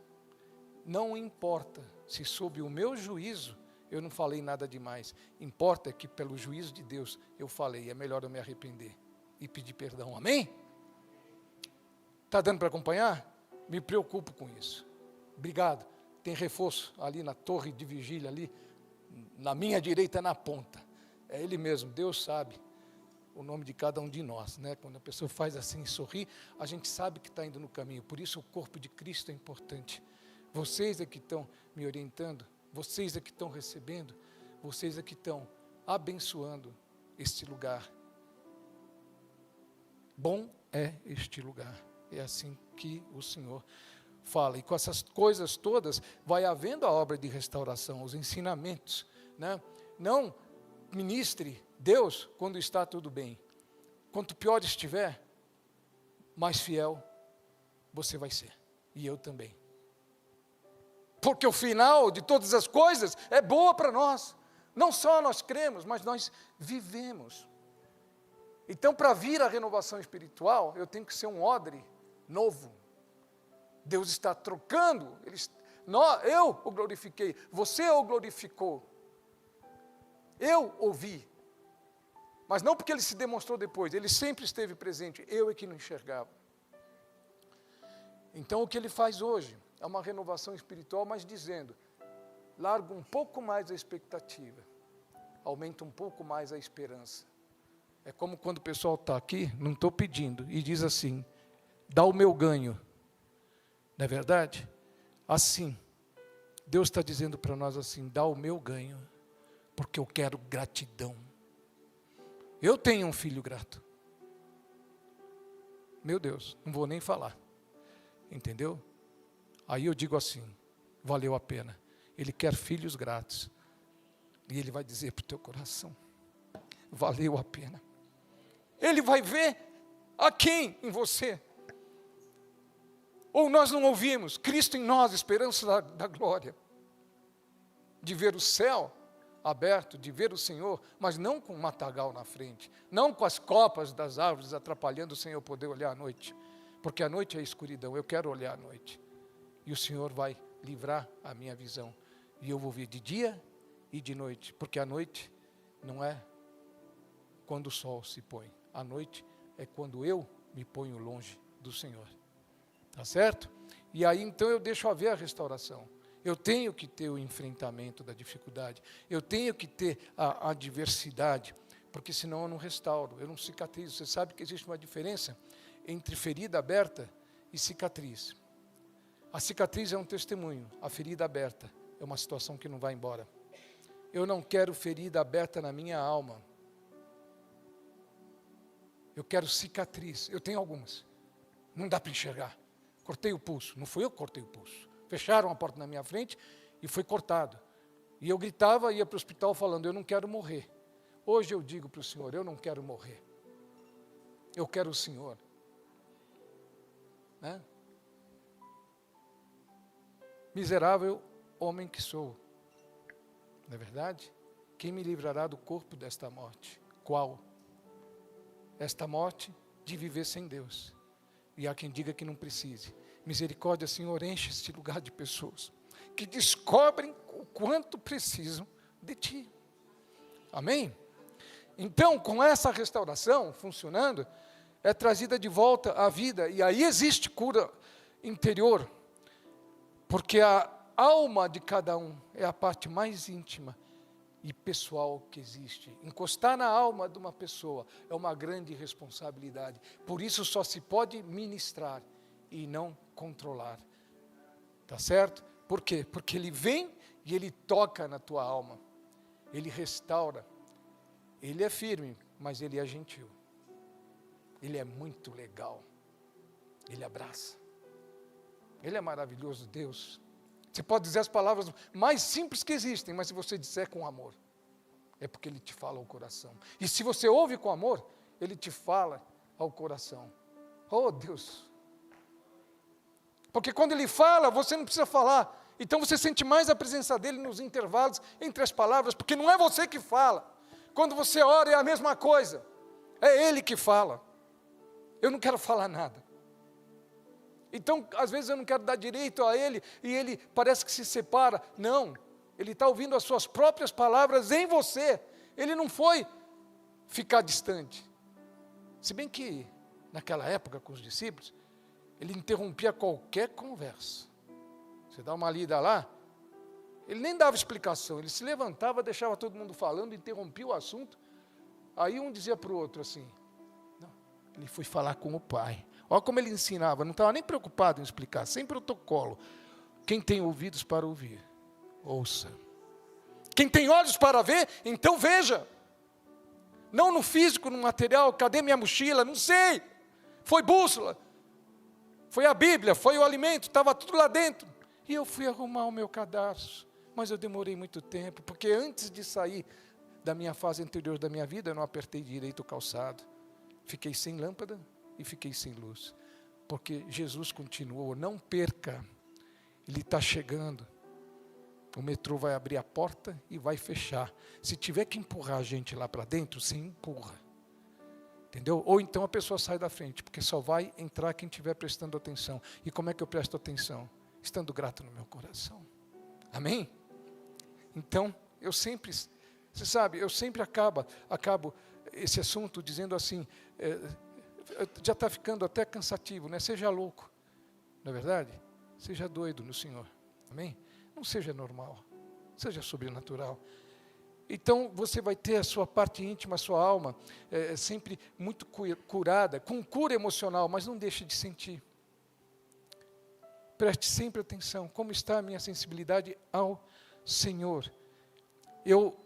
Não importa se sob o meu juízo eu não falei nada demais, importa que pelo juízo de Deus eu falei, é melhor eu me arrepender e pedir perdão, amém? Está dando para acompanhar? Me preocupo com isso. Obrigado. Tem reforço ali na torre de vigília, ali, na minha direita, na ponta. É Ele mesmo, Deus sabe o nome de cada um de nós, né? Quando a pessoa faz assim e sorri, a gente sabe que está indo no caminho. Por isso o corpo de Cristo é importante. Vocês é que estão me orientando, vocês é que estão recebendo, vocês é que estão abençoando este lugar. Bom é este lugar. É assim que o Senhor fala. E com essas coisas todas, vai havendo a obra de restauração, os ensinamentos, né? Não ministre Deus, quando está tudo bem, quanto pior estiver, mais fiel você vai ser. E eu também. Porque o final de todas as coisas é boa para nós. Não só nós cremos, mas nós vivemos. Então, para vir a renovação espiritual, eu tenho que ser um odre novo. Deus está trocando. Eu o glorifiquei. Você o glorificou. Eu ouvi. Mas não porque ele se demonstrou depois. Ele sempre esteve presente. Eu é que não enxergava. Então, o que ele faz hoje é uma renovação espiritual, mas dizendo, larga um pouco mais a expectativa, aumenta um pouco mais a esperança. É como quando o pessoal está aqui, não estou pedindo, e diz assim, dá o meu ganho. Não é verdade? Assim, Deus está dizendo para nós assim, dá o meu ganho, porque eu quero gratidão. Eu tenho um filho grato. Meu Deus, não vou nem falar. Entendeu? Aí eu digo assim, valeu a pena. Ele quer filhos gratos. E ele vai dizer para o teu coração, valeu a pena. Ele vai ver a quem em você. Ou nós não ouvimos, Cristo em nós, esperança da glória. De ver o céu aberto, de ver o Senhor, mas não com um matagal na frente. Não com as copas das árvores atrapalhando o Senhor poder olhar à noite. Porque a noite é escuridão, eu quero olhar à noite. E o Senhor vai livrar a minha visão. E eu vou ver de dia e de noite. Porque a noite não é quando o sol se põe. A noite é quando eu me ponho longe do Senhor. Tá certo? E aí então eu deixo haver a restauração. Eu tenho que ter o enfrentamento da dificuldade. Eu tenho que ter a adversidade. Porque senão eu não restauro, eu não cicatrizo. Você sabe que existe uma diferença entre ferida aberta e cicatriz. A cicatriz é um testemunho, a ferida aberta é uma situação que não vai embora. Eu não quero ferida aberta na minha alma. Eu quero cicatriz, eu tenho algumas. Não dá para enxergar. Cortei o pulso, não fui eu que cortei o pulso. Fecharam a porta na minha frente e foi cortado. E eu gritava, ia para o hospital falando, eu não quero morrer. Hoje eu digo para o Senhor, eu não quero morrer. Eu quero o Senhor. Né? Miserável homem que sou. Não é verdade? Quem me livrará do corpo desta morte? Qual? Esta morte de viver sem Deus. E há quem diga que não precise. Misericórdia, Senhor, enche este lugar de pessoas que descobrem o quanto precisam de Ti. Amém? Então, com essa restauração funcionando, é trazida de volta à vida. E aí existe cura interior. Porque a alma de cada um é a parte mais íntima e pessoal que existe. Encostar na alma de uma pessoa é uma grande responsabilidade. Por isso só se pode ministrar e não controlar. Tá certo? Por quê? Porque ele vem e ele toca na tua alma. Ele restaura. Ele é firme, mas ele é gentil. Ele é muito legal. Ele abraça. Ele é maravilhoso, Deus. Você pode dizer as palavras mais simples que existem, mas se você disser com amor, é porque Ele te fala ao coração. E se você ouve com amor, Ele te fala ao coração. Oh, Deus! Porque quando Ele fala, você não precisa falar. Então você sente mais a presença dEle nos intervalos entre as palavras, porque não é você que fala. Quando você ora é a mesma coisa. É Ele que fala. Eu não quero falar nada. Então, às vezes eu não quero dar direito a Ele, e Ele parece que se separa. Não, Ele está ouvindo as suas próprias palavras em você. Ele não foi ficar distante. Se bem que, naquela época com os discípulos, Ele interrompia qualquer conversa. Você dá uma lida lá, Ele nem dava explicação, Ele se levantava, deixava todo mundo falando, interrompia o assunto. Aí um dizia para o outro assim, não, Ele foi falar com o Pai. Olha como Ele ensinava, não estava nem preocupado em explicar, sem protocolo. Quem tem ouvidos para ouvir, ouça. Quem tem olhos para ver, então veja. Não no físico, no material, cadê minha mochila? Não sei. Foi bússola. Foi a Bíblia, foi o alimento, estava tudo lá dentro. E eu fui arrumar o meu cadarço. Mas eu demorei muito tempo, porque antes de sair da minha fase anterior da minha vida, eu não apertei direito o calçado. Fiquei sem lâmpada e fiquei sem luz. Porque Jesus continuou, não perca, Ele está chegando. O metrô vai abrir a porta e vai fechar. Se tiver que empurrar a gente lá para dentro, você empurra. Entendeu? Ou então a pessoa sai da frente, porque só vai entrar quem estiver prestando atenção. E como é que eu presto atenção? Estando grato no meu coração. Amém? Então, eu sempre, você sabe, eu sempre acabo esse assunto dizendo assim, já está ficando até cansativo, né? Seja louco, não é verdade? Seja doido no Senhor, amém? Não seja normal, seja sobrenatural. Então, você vai ter a sua parte íntima, a sua alma, sempre muito curada, com cura emocional, mas não deixe de sentir. Preste sempre atenção, como está a minha sensibilidade ao Senhor. Eu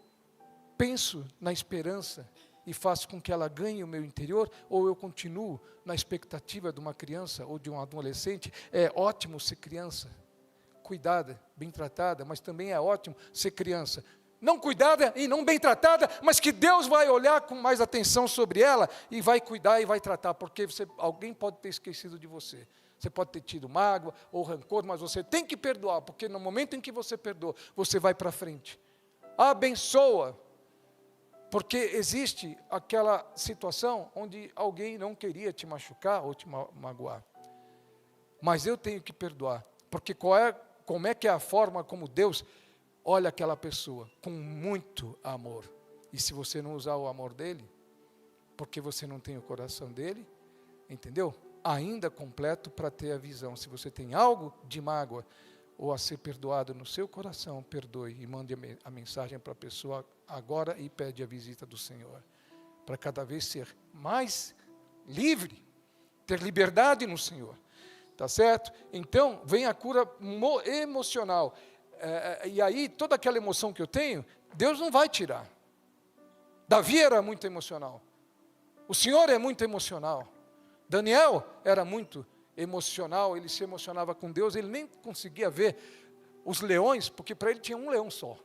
penso na esperança e faço com que ela ganhe o meu interior, ou eu continuo na expectativa de uma criança ou de um adolescente. É ótimo ser criança, cuidada, bem tratada, mas também é ótimo ser criança, não cuidada e não bem tratada, mas que Deus vai olhar com mais atenção sobre ela e vai cuidar e vai tratar, porque alguém pode ter esquecido de você. Você pode ter tido mágoa ou rancor, mas você tem que perdoar, porque no momento em que você perdoa, você vai para frente. Abençoa, porque existe aquela situação onde alguém não queria te machucar ou te magoar. Mas eu tenho que perdoar, porque como é que é a forma como Deus olha aquela pessoa? Com muito amor. E se você não usar o amor dele, porque você não tem o coração dele, entendeu? Ainda completo para ter a visão. Se você tem algo de mágoa ou a ser perdoado no seu coração, perdoe e mande a mensagem para a pessoa agora e pede a visita do Senhor, para cada vez ser mais livre, ter liberdade no Senhor, tá certo? Então, vem a cura emocional, e aí toda aquela emoção que eu tenho, Deus não vai tirar. Davi era muito emocional, o Senhor é muito emocional, Daniel era muito emocional, ele se emocionava com Deus, ele nem conseguia ver os leões, porque para ele tinha um leão só.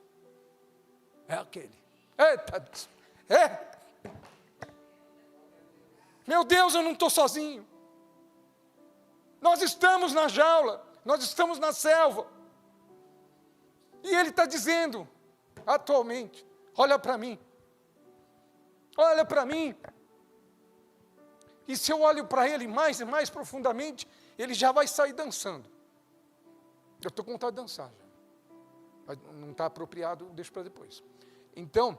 É aquele. Eita, meu Deus, eu não estou sozinho. Nós estamos na jaula, nós estamos na selva. E ele está dizendo, atualmente, olha para mim. Olha para mim. E se eu olho para ele mais e mais profundamente, ele já vai sair dançando. Eu estou com vontade de dançar já. Não está apropriado, deixo para depois. Então,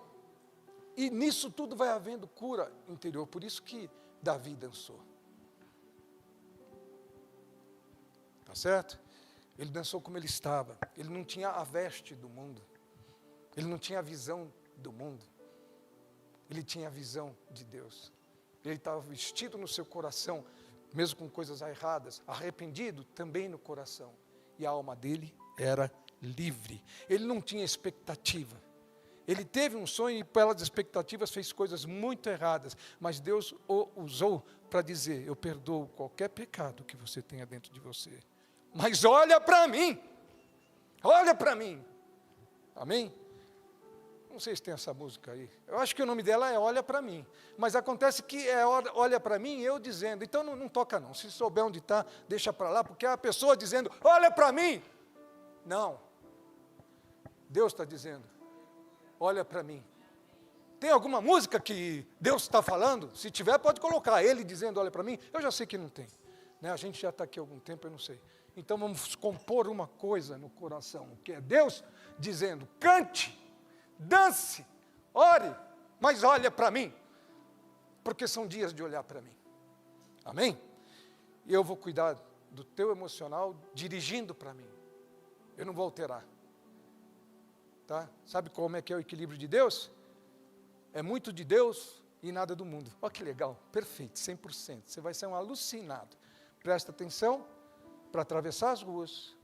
e nisso tudo vai havendo cura interior. Por isso que Davi dançou. Tá certo? Ele dançou como ele estava. Ele não tinha a veste do mundo. Ele não tinha a visão do mundo. Ele tinha a visão de Deus. Ele estava vestido no seu coração, mesmo com coisas erradas, arrependido também no coração. E a alma dele era livre. Ele não tinha expectativa. Ele teve um sonho e pelas expectativas fez coisas muito erradas. Mas Deus o usou para dizer, eu perdoo qualquer pecado que você tenha dentro de você. Mas olha para mim. Olha para mim. Amém? Não sei se tem essa música aí. Eu acho que o nome dela é Olha para Mim. Mas acontece que é Olha para Mim eu dizendo. Então não toca não. Se souber onde está, deixa para lá. Porque é a pessoa dizendo, olha para mim. Não. Deus está dizendo, olha para mim. Tem alguma música que Deus está falando? Se tiver, pode colocar. Ele dizendo, olha para mim. Eu já sei que não tem. Né? A gente já está aqui há algum tempo, eu não sei. Então vamos compor uma coisa no coração. Que é Deus dizendo, cante. Dance, ore, mas olha para mim, porque são dias de olhar para mim, amém? E eu vou cuidar do teu emocional, dirigindo para mim, eu não vou alterar, tá? Sabe como é que é o equilíbrio de Deus? É muito de Deus e nada do mundo. Olha que legal, perfeito, 100%, você vai ser um alucinado. Presta atenção, para atravessar as ruas,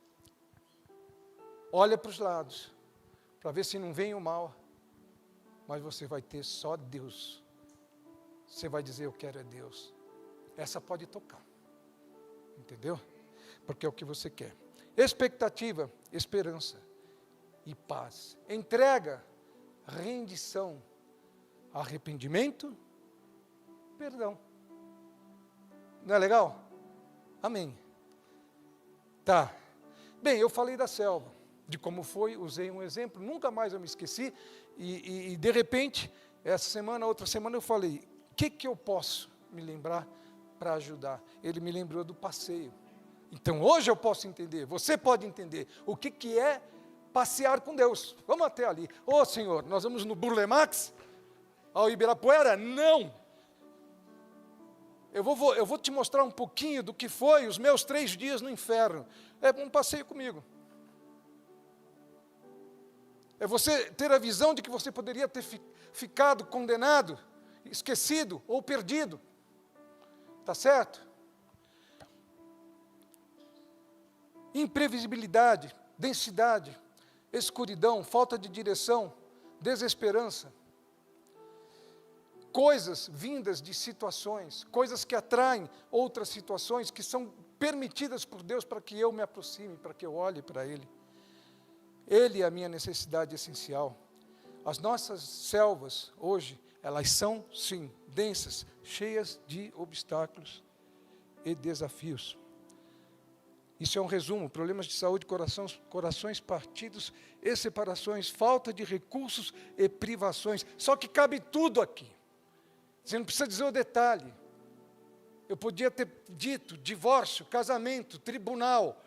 olha para os lados, para ver se não vem o mal, mas você vai ter só Deus. Você vai dizer, eu quero é Deus. Essa pode tocar, entendeu? Porque é o que você quer. Expectativa, esperança e paz. Entrega, rendição arrependimento, perdão. Não é legal? Amém. Tá. Bem, eu falei da selva, de como foi, usei um exemplo, nunca mais eu me esqueci, e de repente, essa semana, outra semana, eu falei, o que eu posso me lembrar para ajudar? Ele me lembrou do passeio. Então, hoje eu posso entender, você pode entender, o que é passear com Deus. Vamos até ali. Ô Senhor, nós vamos no Burle Marx, ao Ibirapuera? Não! Eu vou te mostrar um pouquinho do que foi os meus 3 dias no inferno. É um passeio comigo. É você ter a visão de que você poderia ter ficado condenado, esquecido ou perdido. Tá certo? Imprevisibilidade, densidade, escuridão, falta de direção, desesperança. Coisas vindas de situações, coisas que atraem outras situações, que são permitidas por Deus para que eu me aproxime, para que eu olhe para Ele. Ele é a minha necessidade essencial. As nossas selvas, hoje, elas são, sim, densas, cheias de obstáculos e desafios. Isso é um resumo: problemas de saúde, corações partidos e separações, falta de recursos e privações. Só que cabe tudo aqui. Você não precisa dizer o detalhe. Eu podia ter dito divórcio, casamento, tribunal,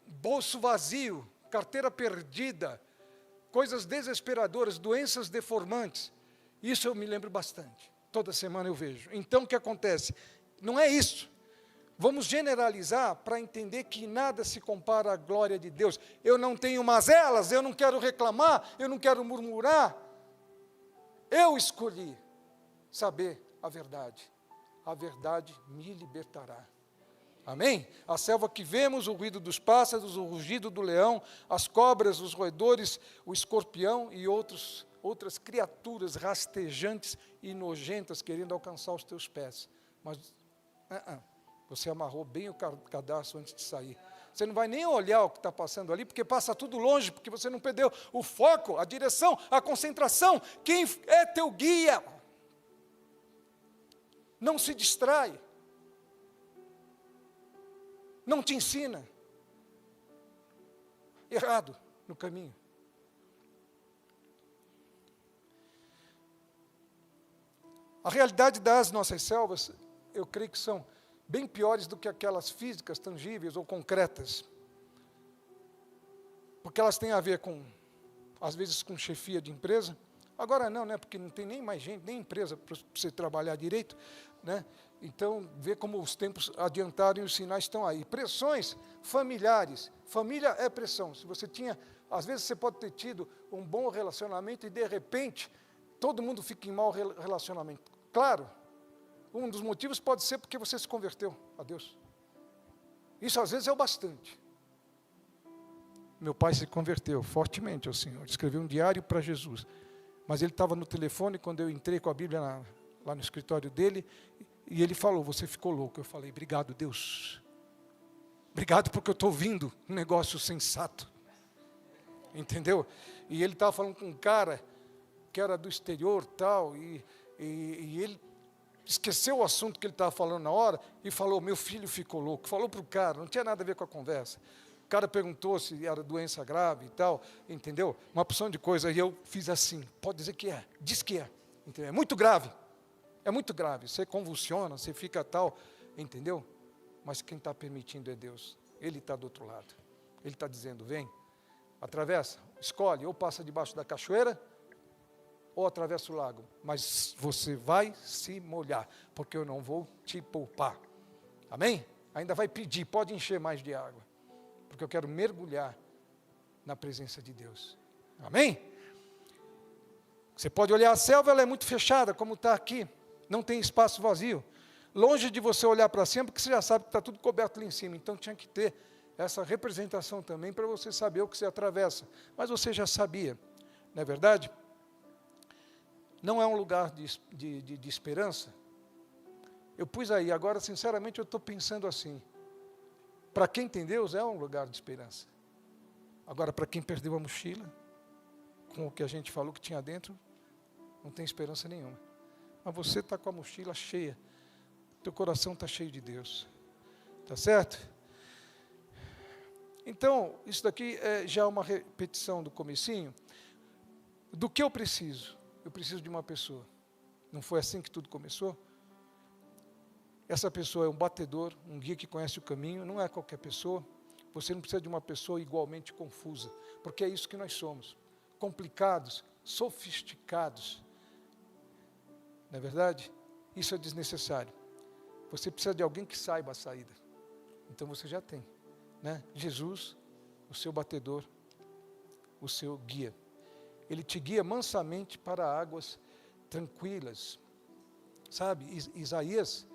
bolso vazio, carteira perdida, coisas desesperadoras, doenças deformantes. Isso eu me lembro bastante. Toda semana eu vejo. Então o que acontece? Não é isso. Vamos generalizar para entender que nada se compara à glória de Deus. Eu não tenho mazelas, eu não quero reclamar, eu não quero murmurar. Eu escolhi saber a verdade. A verdade me libertará. Amém? A selva que vemos, o ruído dos pássaros, o rugido do leão, as cobras, os roedores, o escorpião e outras criaturas rastejantes e nojentas querendo alcançar os teus pés. Mas você amarrou bem o cadastro antes de sair. Você não vai nem olhar o que está passando ali, porque passa tudo longe, porque você não perdeu o foco, a direção, a concentração. Quem é teu guia? Não se distrai. Não te ensina. Errado no caminho. A realidade das nossas selvas, eu creio que são bem piores do que aquelas físicas, tangíveis ou concretas. Porque elas têm a ver com, às vezes, com chefia de empresa. Agora não, né? Porque não tem nem mais gente, nem empresa para você trabalhar direito, né? Então, vê como os tempos adiantaram e os sinais estão aí. Pressões familiares. Família é pressão. Se você tinha, às vezes você pode ter tido um bom relacionamento e, de repente, todo mundo fica em mau relacionamento. Claro, um dos motivos pode ser porque você se converteu a Deus. Isso, às vezes, é o bastante. Meu pai se converteu fortemente ao Senhor. Escreveu um diário para Jesus. Mas ele estava no telefone quando eu entrei com a Bíblia lá no escritório dele, e ele falou, você ficou louco. Eu falei, obrigado, Deus. Obrigado porque eu estou ouvindo um negócio sensato. Entendeu? E ele estava falando com um cara que era do exterior tal, e ele esqueceu o assunto que ele estava falando na hora, e falou, meu filho ficou louco. Falou para o cara, não tinha nada a ver com a conversa. O cara perguntou se era doença grave e tal, entendeu? Uma opção de coisa, e eu fiz assim, pode dizer que é, diz que é. Entendeu? É muito grave, você convulsiona, você fica tal, entendeu? Mas quem está permitindo é Deus, Ele está do outro lado, Ele está dizendo, vem, atravessa, escolhe, ou passa debaixo da cachoeira, ou atravessa o lago, mas você vai se molhar, porque eu não vou te poupar, amém? Ainda vai pedir, pode encher mais de água, porque eu quero mergulhar na presença de Deus, amém? Você pode olhar a selva, ela é muito fechada, como está aqui, não tem espaço vazio, longe de você olhar para cima, porque você já sabe que está tudo coberto ali em cima, então tinha que ter essa representação também, para você saber o que você atravessa, mas você já sabia, não é verdade? Não é um lugar de esperança? Eu pus aí, agora sinceramente eu estou pensando assim, para quem tem Deus é um lugar de esperança, agora para quem perdeu a mochila, com o que a gente falou que tinha dentro, não tem esperança nenhuma. Mas você está com a mochila cheia, teu coração está cheio de Deus, tá certo? Então, isso daqui é já uma repetição do comecinho. Do que eu preciso? Eu preciso de uma pessoa. Não foi assim que tudo começou? Essa pessoa é um batedor, um guia que conhece o caminho, não é qualquer pessoa. Você não precisa de uma pessoa igualmente confusa, porque é isso que nós somos, complicados, sofisticados. Não é verdade? Isso é desnecessário. Você precisa de alguém que saiba a saída. Então você já tem, né? Jesus, o seu batedor, o seu guia. Ele te guia mansamente para águas tranquilas. Sabe, Isaías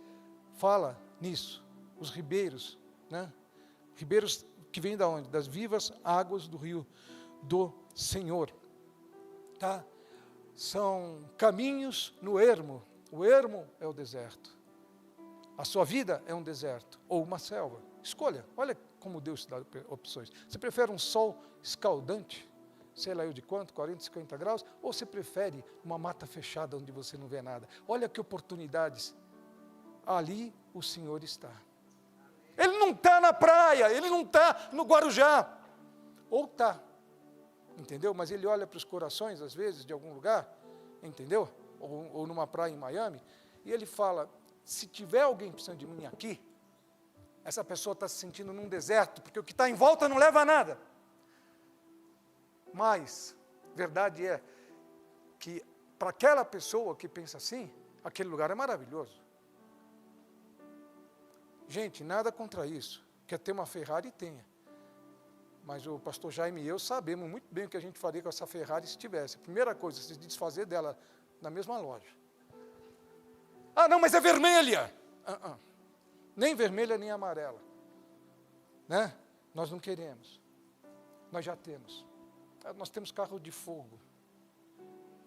fala nisso, os ribeiros, né? Ribeiros que vêm da onde? Das vivas águas do rio do Senhor. Tá? São caminhos no ermo. O ermo é o deserto. A sua vida é um deserto ou uma selva. Escolha. Olha como Deus te dá opções. Você prefere um sol escaldante, sei lá eu de quanto, 40, 50 graus, ou você prefere uma mata fechada onde você não vê nada? Olha que oportunidades. Ali o Senhor está. Ele não está na praia, ele não está no Guarujá. Ou está, entendeu? Mas ele olha para os corações, às vezes, de algum lugar, entendeu? Ou numa praia em Miami, e ele fala, se tiver alguém precisando de mim aqui, essa pessoa está se sentindo num deserto, porque o que está em volta não leva a nada. Mas, verdade é que, para aquela pessoa que pensa assim, aquele lugar é maravilhoso. Gente, nada contra isso. Quer ter uma Ferrari, tenha. Mas o pastor Jaime e eu sabemos muito bem o que a gente faria com essa Ferrari se tivesse. A primeira coisa, se desfazer dela na mesma loja. Ah, não, mas é vermelha. Nem vermelha, nem amarela. Né? Nós não queremos. Nós já temos. Nós temos carro de fogo.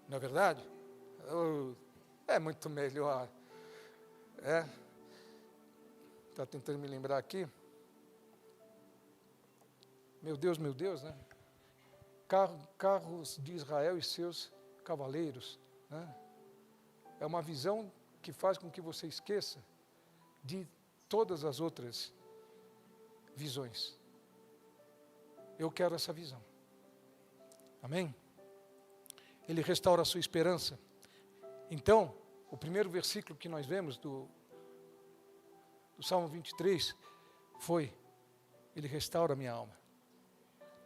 Não é verdade? É muito melhor. É. Está tentando me lembrar aqui. Meu Deus, né? Carros de Israel e seus cavaleiros. Né? É uma visão que faz com que você esqueça de todas as outras visões. Eu quero essa visão. Amém? Ele restaura a sua esperança. Então, o primeiro versículo que nós vemos do Salmo 23 foi: Ele restaura a minha alma.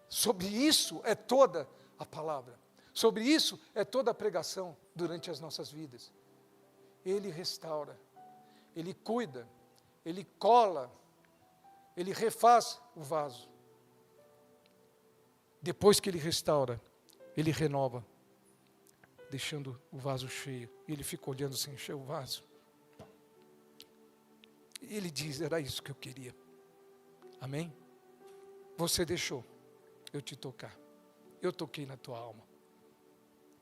Sobre isso é toda a palavra. Sobre isso é toda a pregação durante as nossas vidas. Ele restaura, Ele cuida, Ele cola, Ele refaz o vaso. Depois que Ele restaura, Ele renova, deixando o vaso cheio. E Ele fica olhando sem encher o vaso. E Ele diz, era isso que eu queria. Amém? Você deixou eu te tocar. Eu toquei na tua alma.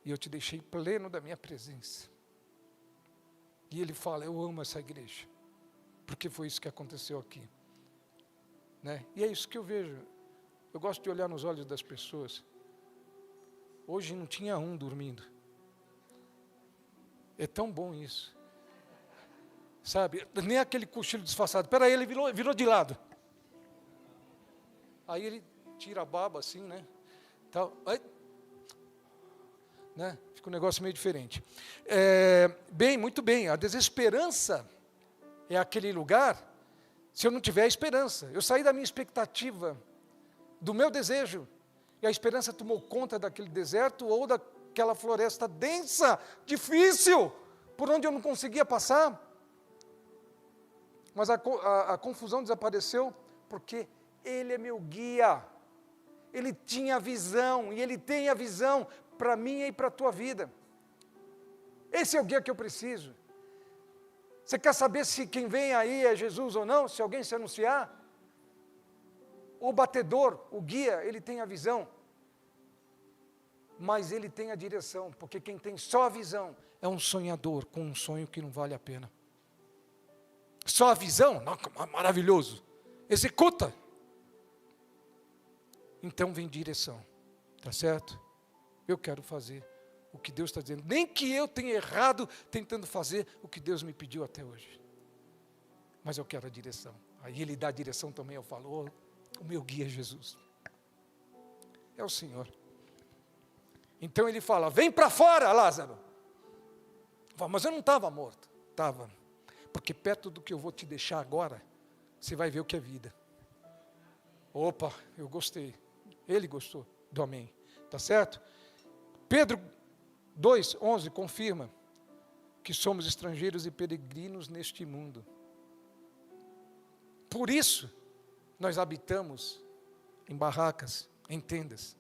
E eu te deixei pleno da minha presença. E Ele fala, eu amo essa igreja. Porque foi isso que aconteceu aqui. Né? E é isso que eu vejo. Eu gosto de olhar nos olhos das pessoas. Hoje não tinha um dormindo. É tão bom isso. Sabe, nem aquele cochilo disfarçado. Espera aí, ele virou de lado. Aí ele tira a baba assim, né? Tal. Aí, né? Fica um negócio meio diferente. Muito bem. A desesperança é aquele lugar, se eu não tiver esperança. Eu saí da minha expectativa, do meu desejo, e a esperança tomou conta daquele deserto ou daquela floresta densa, difícil, por onde eu não conseguia passar. Mas a confusão desapareceu porque Ele é meu guia. Ele tinha a visão e Ele tem a visão para mim e para a tua vida. Esse é o guia que eu preciso. Você quer saber se quem vem aí é Jesus ou não? Se alguém se anunciar? O batedor, o guia, ele tem a visão. Mas ele tem a direção, porque quem tem só a visão é um sonhador com um sonho que não vale a pena. Só a visão? Não, maravilhoso. Executa. Então vem direção. Tá certo? Eu quero fazer o que Deus está dizendo. Nem que eu tenha errado tentando fazer o que Deus me pediu até hoje. Mas eu quero a direção. Aí Ele dá a direção também, eu falo, o meu guia é Jesus. É o Senhor. Então Ele fala, vem para fora, Lázaro. Fala, mas eu não estava morto. Estava. Porque perto do que eu vou te deixar agora, você vai ver o que é vida. Opa, eu gostei. Ele gostou do amém. Tá certo? Pedro 2:11 confirma que somos estrangeiros e peregrinos neste mundo. Por isso, nós habitamos em barracas, em tendas.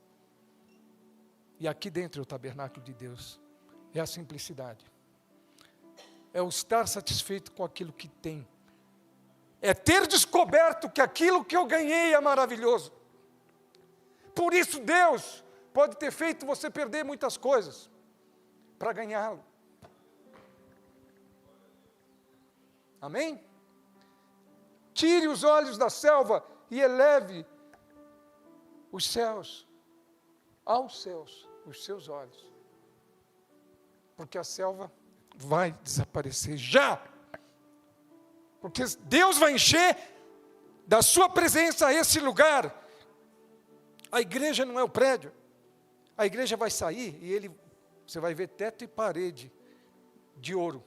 E aqui dentro é o tabernáculo de Deus. É a simplicidade. É o estar satisfeito com aquilo que tem. É ter descoberto que aquilo que eu ganhei é maravilhoso. Por isso Deus pode ter feito você perder muitas coisas para ganhá-lo. Amém? Tire os olhos da selva e eleve os céus, aos céus, os seus olhos. Porque a selva vai desaparecer já. Porque Deus vai encher da sua presença esse lugar. A igreja não é o prédio. A igreja vai sair e você vai ver teto e parede de ouro.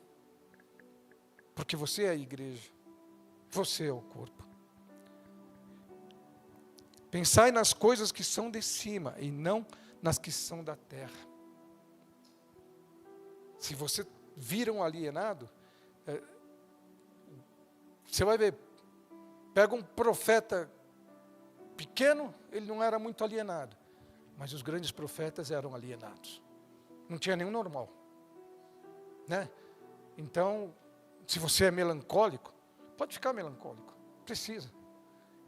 Porque você é a igreja. Você é o corpo. Pensai nas coisas que são de cima e não nas que são da terra. Se você vira um alienado, você vai ver, pega um profeta pequeno, ele não era muito alienado, mas os grandes profetas eram alienados. Não tinha nenhum normal, né? Então, se você é melancólico, pode ficar melancólico, precisa,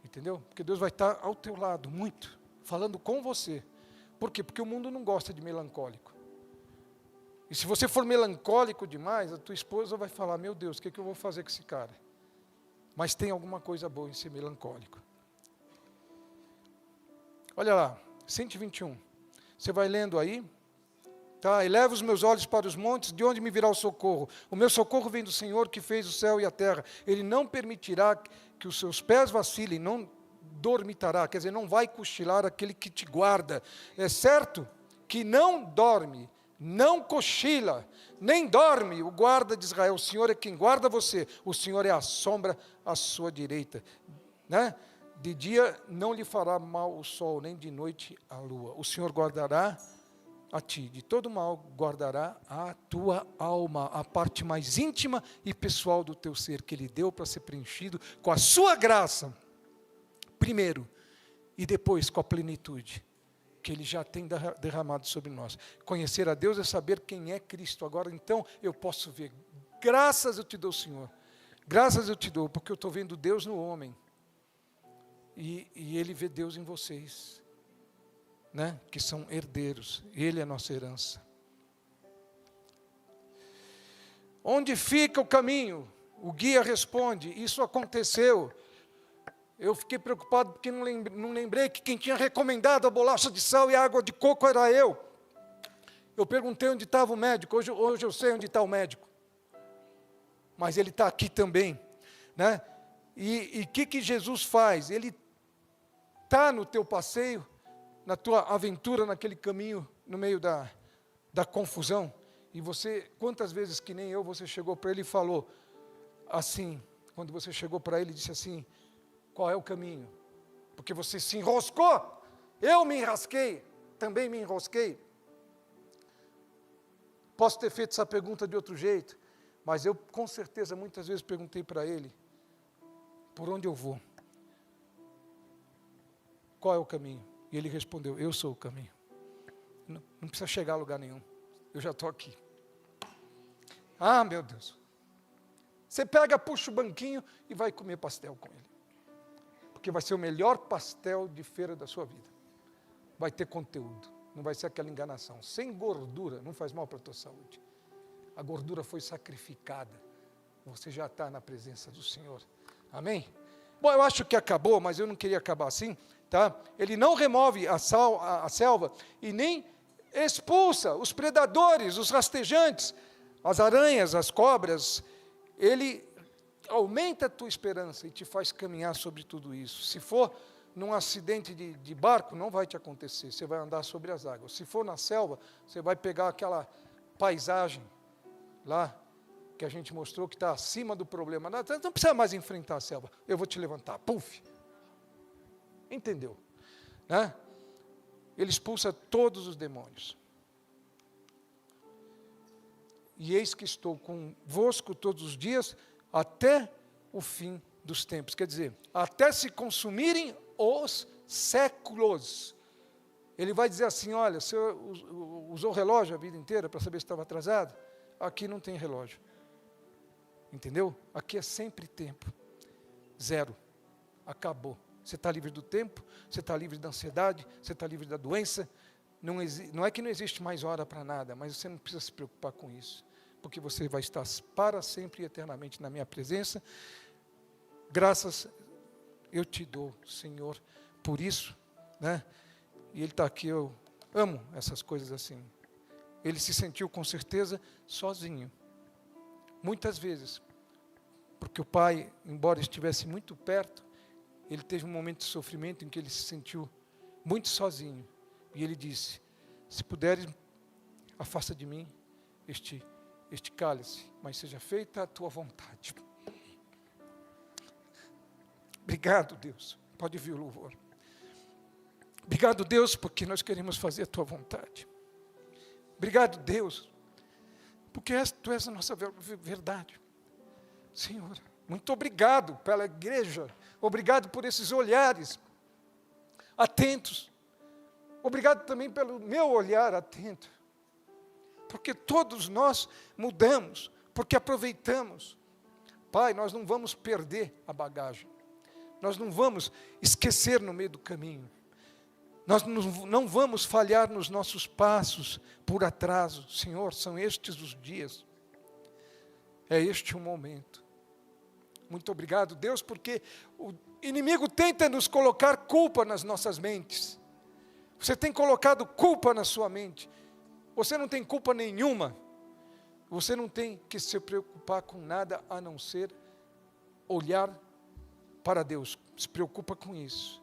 entendeu? Porque Deus vai estar ao teu lado, muito, falando com você. Por quê? Porque o mundo não gosta de melancólico. E se você for melancólico demais, a tua esposa vai falar, meu Deus, o que eu vou fazer com esse cara? Mas tem alguma coisa boa em ser melancólico. Olha lá, 121. Você vai lendo aí. Tá? Eleva os meus olhos para os montes, de onde me virá o socorro? O meu socorro vem do Senhor que fez o céu e a terra. Ele não permitirá que os seus pés vacilem, não dormitará, quer dizer, não vai cochilar aquele que te guarda. É certo que não dorme, não cochila, nem dorme o guarda de Israel. O Senhor é quem guarda você, o Senhor é a sombra à sua direita, né? De dia não lhe fará mal o sol, nem de noite a lua. O Senhor guardará a ti, de todo mal guardará a tua alma, a parte mais íntima e pessoal do teu ser, que Ele deu para ser preenchido com a sua graça, primeiro, e depois com a plenitude que Ele já tem derramado sobre nós. Conhecer a Deus é saber quem é Cristo. Agora, então, eu posso ver. Graças eu te dou, Senhor. Graças eu te dou, porque eu estou vendo Deus no homem. E Ele vê Deus em vocês, né? Que são herdeiros. Ele é a nossa herança. Onde fica o caminho? O guia responde, isso aconteceu. Eu fiquei preocupado porque não lembrei que quem tinha recomendado a bolacha de sal e a água de coco era eu. Eu perguntei onde estava o médico, hoje eu sei onde está o médico. Mas ele está aqui também, né? E o que Jesus faz? Ele está no teu passeio, na tua aventura, naquele caminho, no meio da confusão. E você, quantas vezes que nem eu, você chegou para ele e falou assim, quando você chegou para ele e disse assim, qual é o caminho? Porque você se enroscou, eu me enrasquei, também me enrosquei. Posso ter feito essa pergunta de outro jeito, mas eu com certeza muitas vezes perguntei para ele, por onde eu vou? Qual é o caminho? E ele respondeu, eu sou o caminho. Não precisa chegar a lugar nenhum, eu já estou aqui. Ah, meu Deus. Você pega, puxa o banquinho e vai comer pastel com ele. Porque vai ser o melhor pastel de feira da sua vida. Vai ter conteúdo, não vai ser aquela enganação. Sem gordura, não faz mal para a tua saúde. A gordura foi sacrificada. Você já está na presença do Senhor. Amém? Bom, eu acho que acabou, mas eu não queria acabar assim. Tá? Ele não remove a selva e nem expulsa os predadores, os rastejantes, as aranhas, as cobras. Ele aumenta a tua esperança e te faz caminhar sobre tudo isso. Se for num acidente de barco, não vai te acontecer, você vai andar sobre as águas. Se for na selva, você vai pegar aquela paisagem lá, que a gente mostrou que está acima do problema. Não precisa mais enfrentar a selva, eu vou te levantar, puf. Entendeu? Né? Ele expulsa todos os demônios. E eis que estou convosco todos os dias, até o fim dos tempos. Quer dizer, até se consumirem os séculos. Ele vai dizer assim, olha, você usou relógio a vida inteira para saber se estava atrasado? Aqui não tem relógio. Entendeu? Aqui é sempre tempo. Zero. Acabou. Você está livre do tempo, você está livre da ansiedade, você está livre da doença. Não é que não existe mais hora para nada, mas você não precisa se preocupar com isso, porque você vai estar para sempre e eternamente na minha presença. Graças eu te dou, Senhor, por isso, né? E ele está aqui, eu amo essas coisas assim. Ele se sentiu com certeza sozinho, muitas vezes, porque o pai, embora estivesse muito perto, ele teve um momento de sofrimento em que ele se sentiu muito sozinho. E ele disse, se puderes, afasta de mim este cálice, mas seja feita a tua vontade. Obrigado, Deus. Pode vir o louvor. Obrigado, Deus, porque nós queremos fazer a tua vontade. Obrigado, Deus, porque tu és a nossa verdade. Senhor, muito obrigado pela igreja. Obrigado por esses olhares atentos. Obrigado também pelo meu olhar atento. Porque todos nós mudamos, porque aproveitamos. Pai, nós não vamos perder a bagagem. Nós não vamos esquecer no meio do caminho. Nós não vamos falhar nos nossos passos por atraso. Senhor, são estes os dias. É este o momento. Muito obrigado, Deus, porque o inimigo tenta nos colocar culpa nas nossas mentes. Você tem colocado culpa na sua mente. Você não tem culpa nenhuma. Você não tem que se preocupar com nada a não ser olhar para Deus. Se preocupa com isso.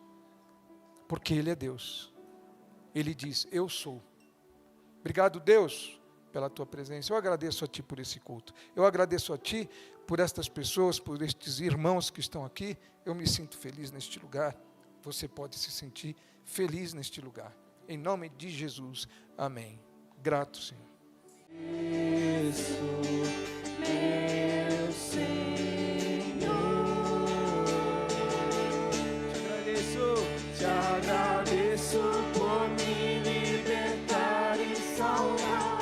Porque Ele é Deus. Ele diz, eu sou. Obrigado, Deus, pela tua presença. Eu agradeço a Ti por esse culto. Eu agradeço a Ti por estas pessoas, por estes irmãos que estão aqui. Eu me sinto feliz neste lugar. Você pode se sentir feliz neste lugar. Em nome de Jesus. Amém. Grato, Senhor. Isso, meu Senhor. Te agradeço por me libertar e salvar,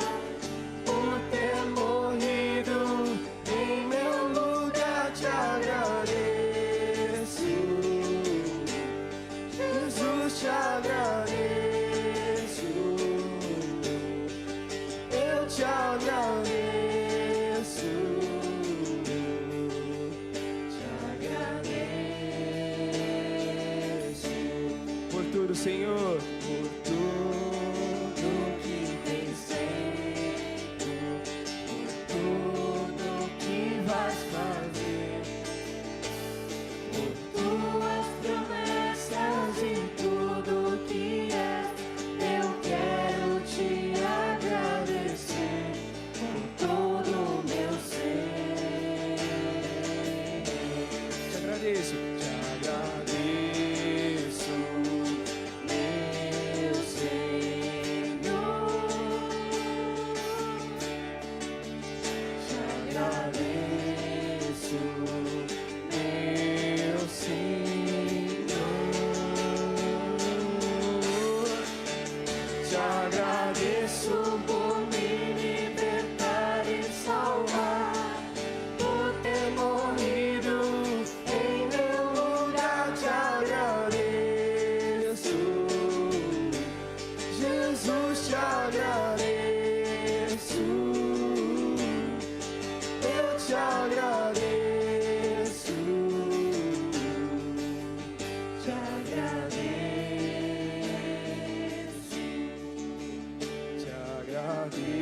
por ter morrido em meu lugar. Te agradeço, Jesus, te agradeço. Eu te agradeço, te agradeço por tudo, Senhor, por tudo que tens feito, por tudo que vais fazer, por tuas promessas e tudo que és. Eu quero te agradecer com todo o meu ser. Te agradeço, meu misericórdia.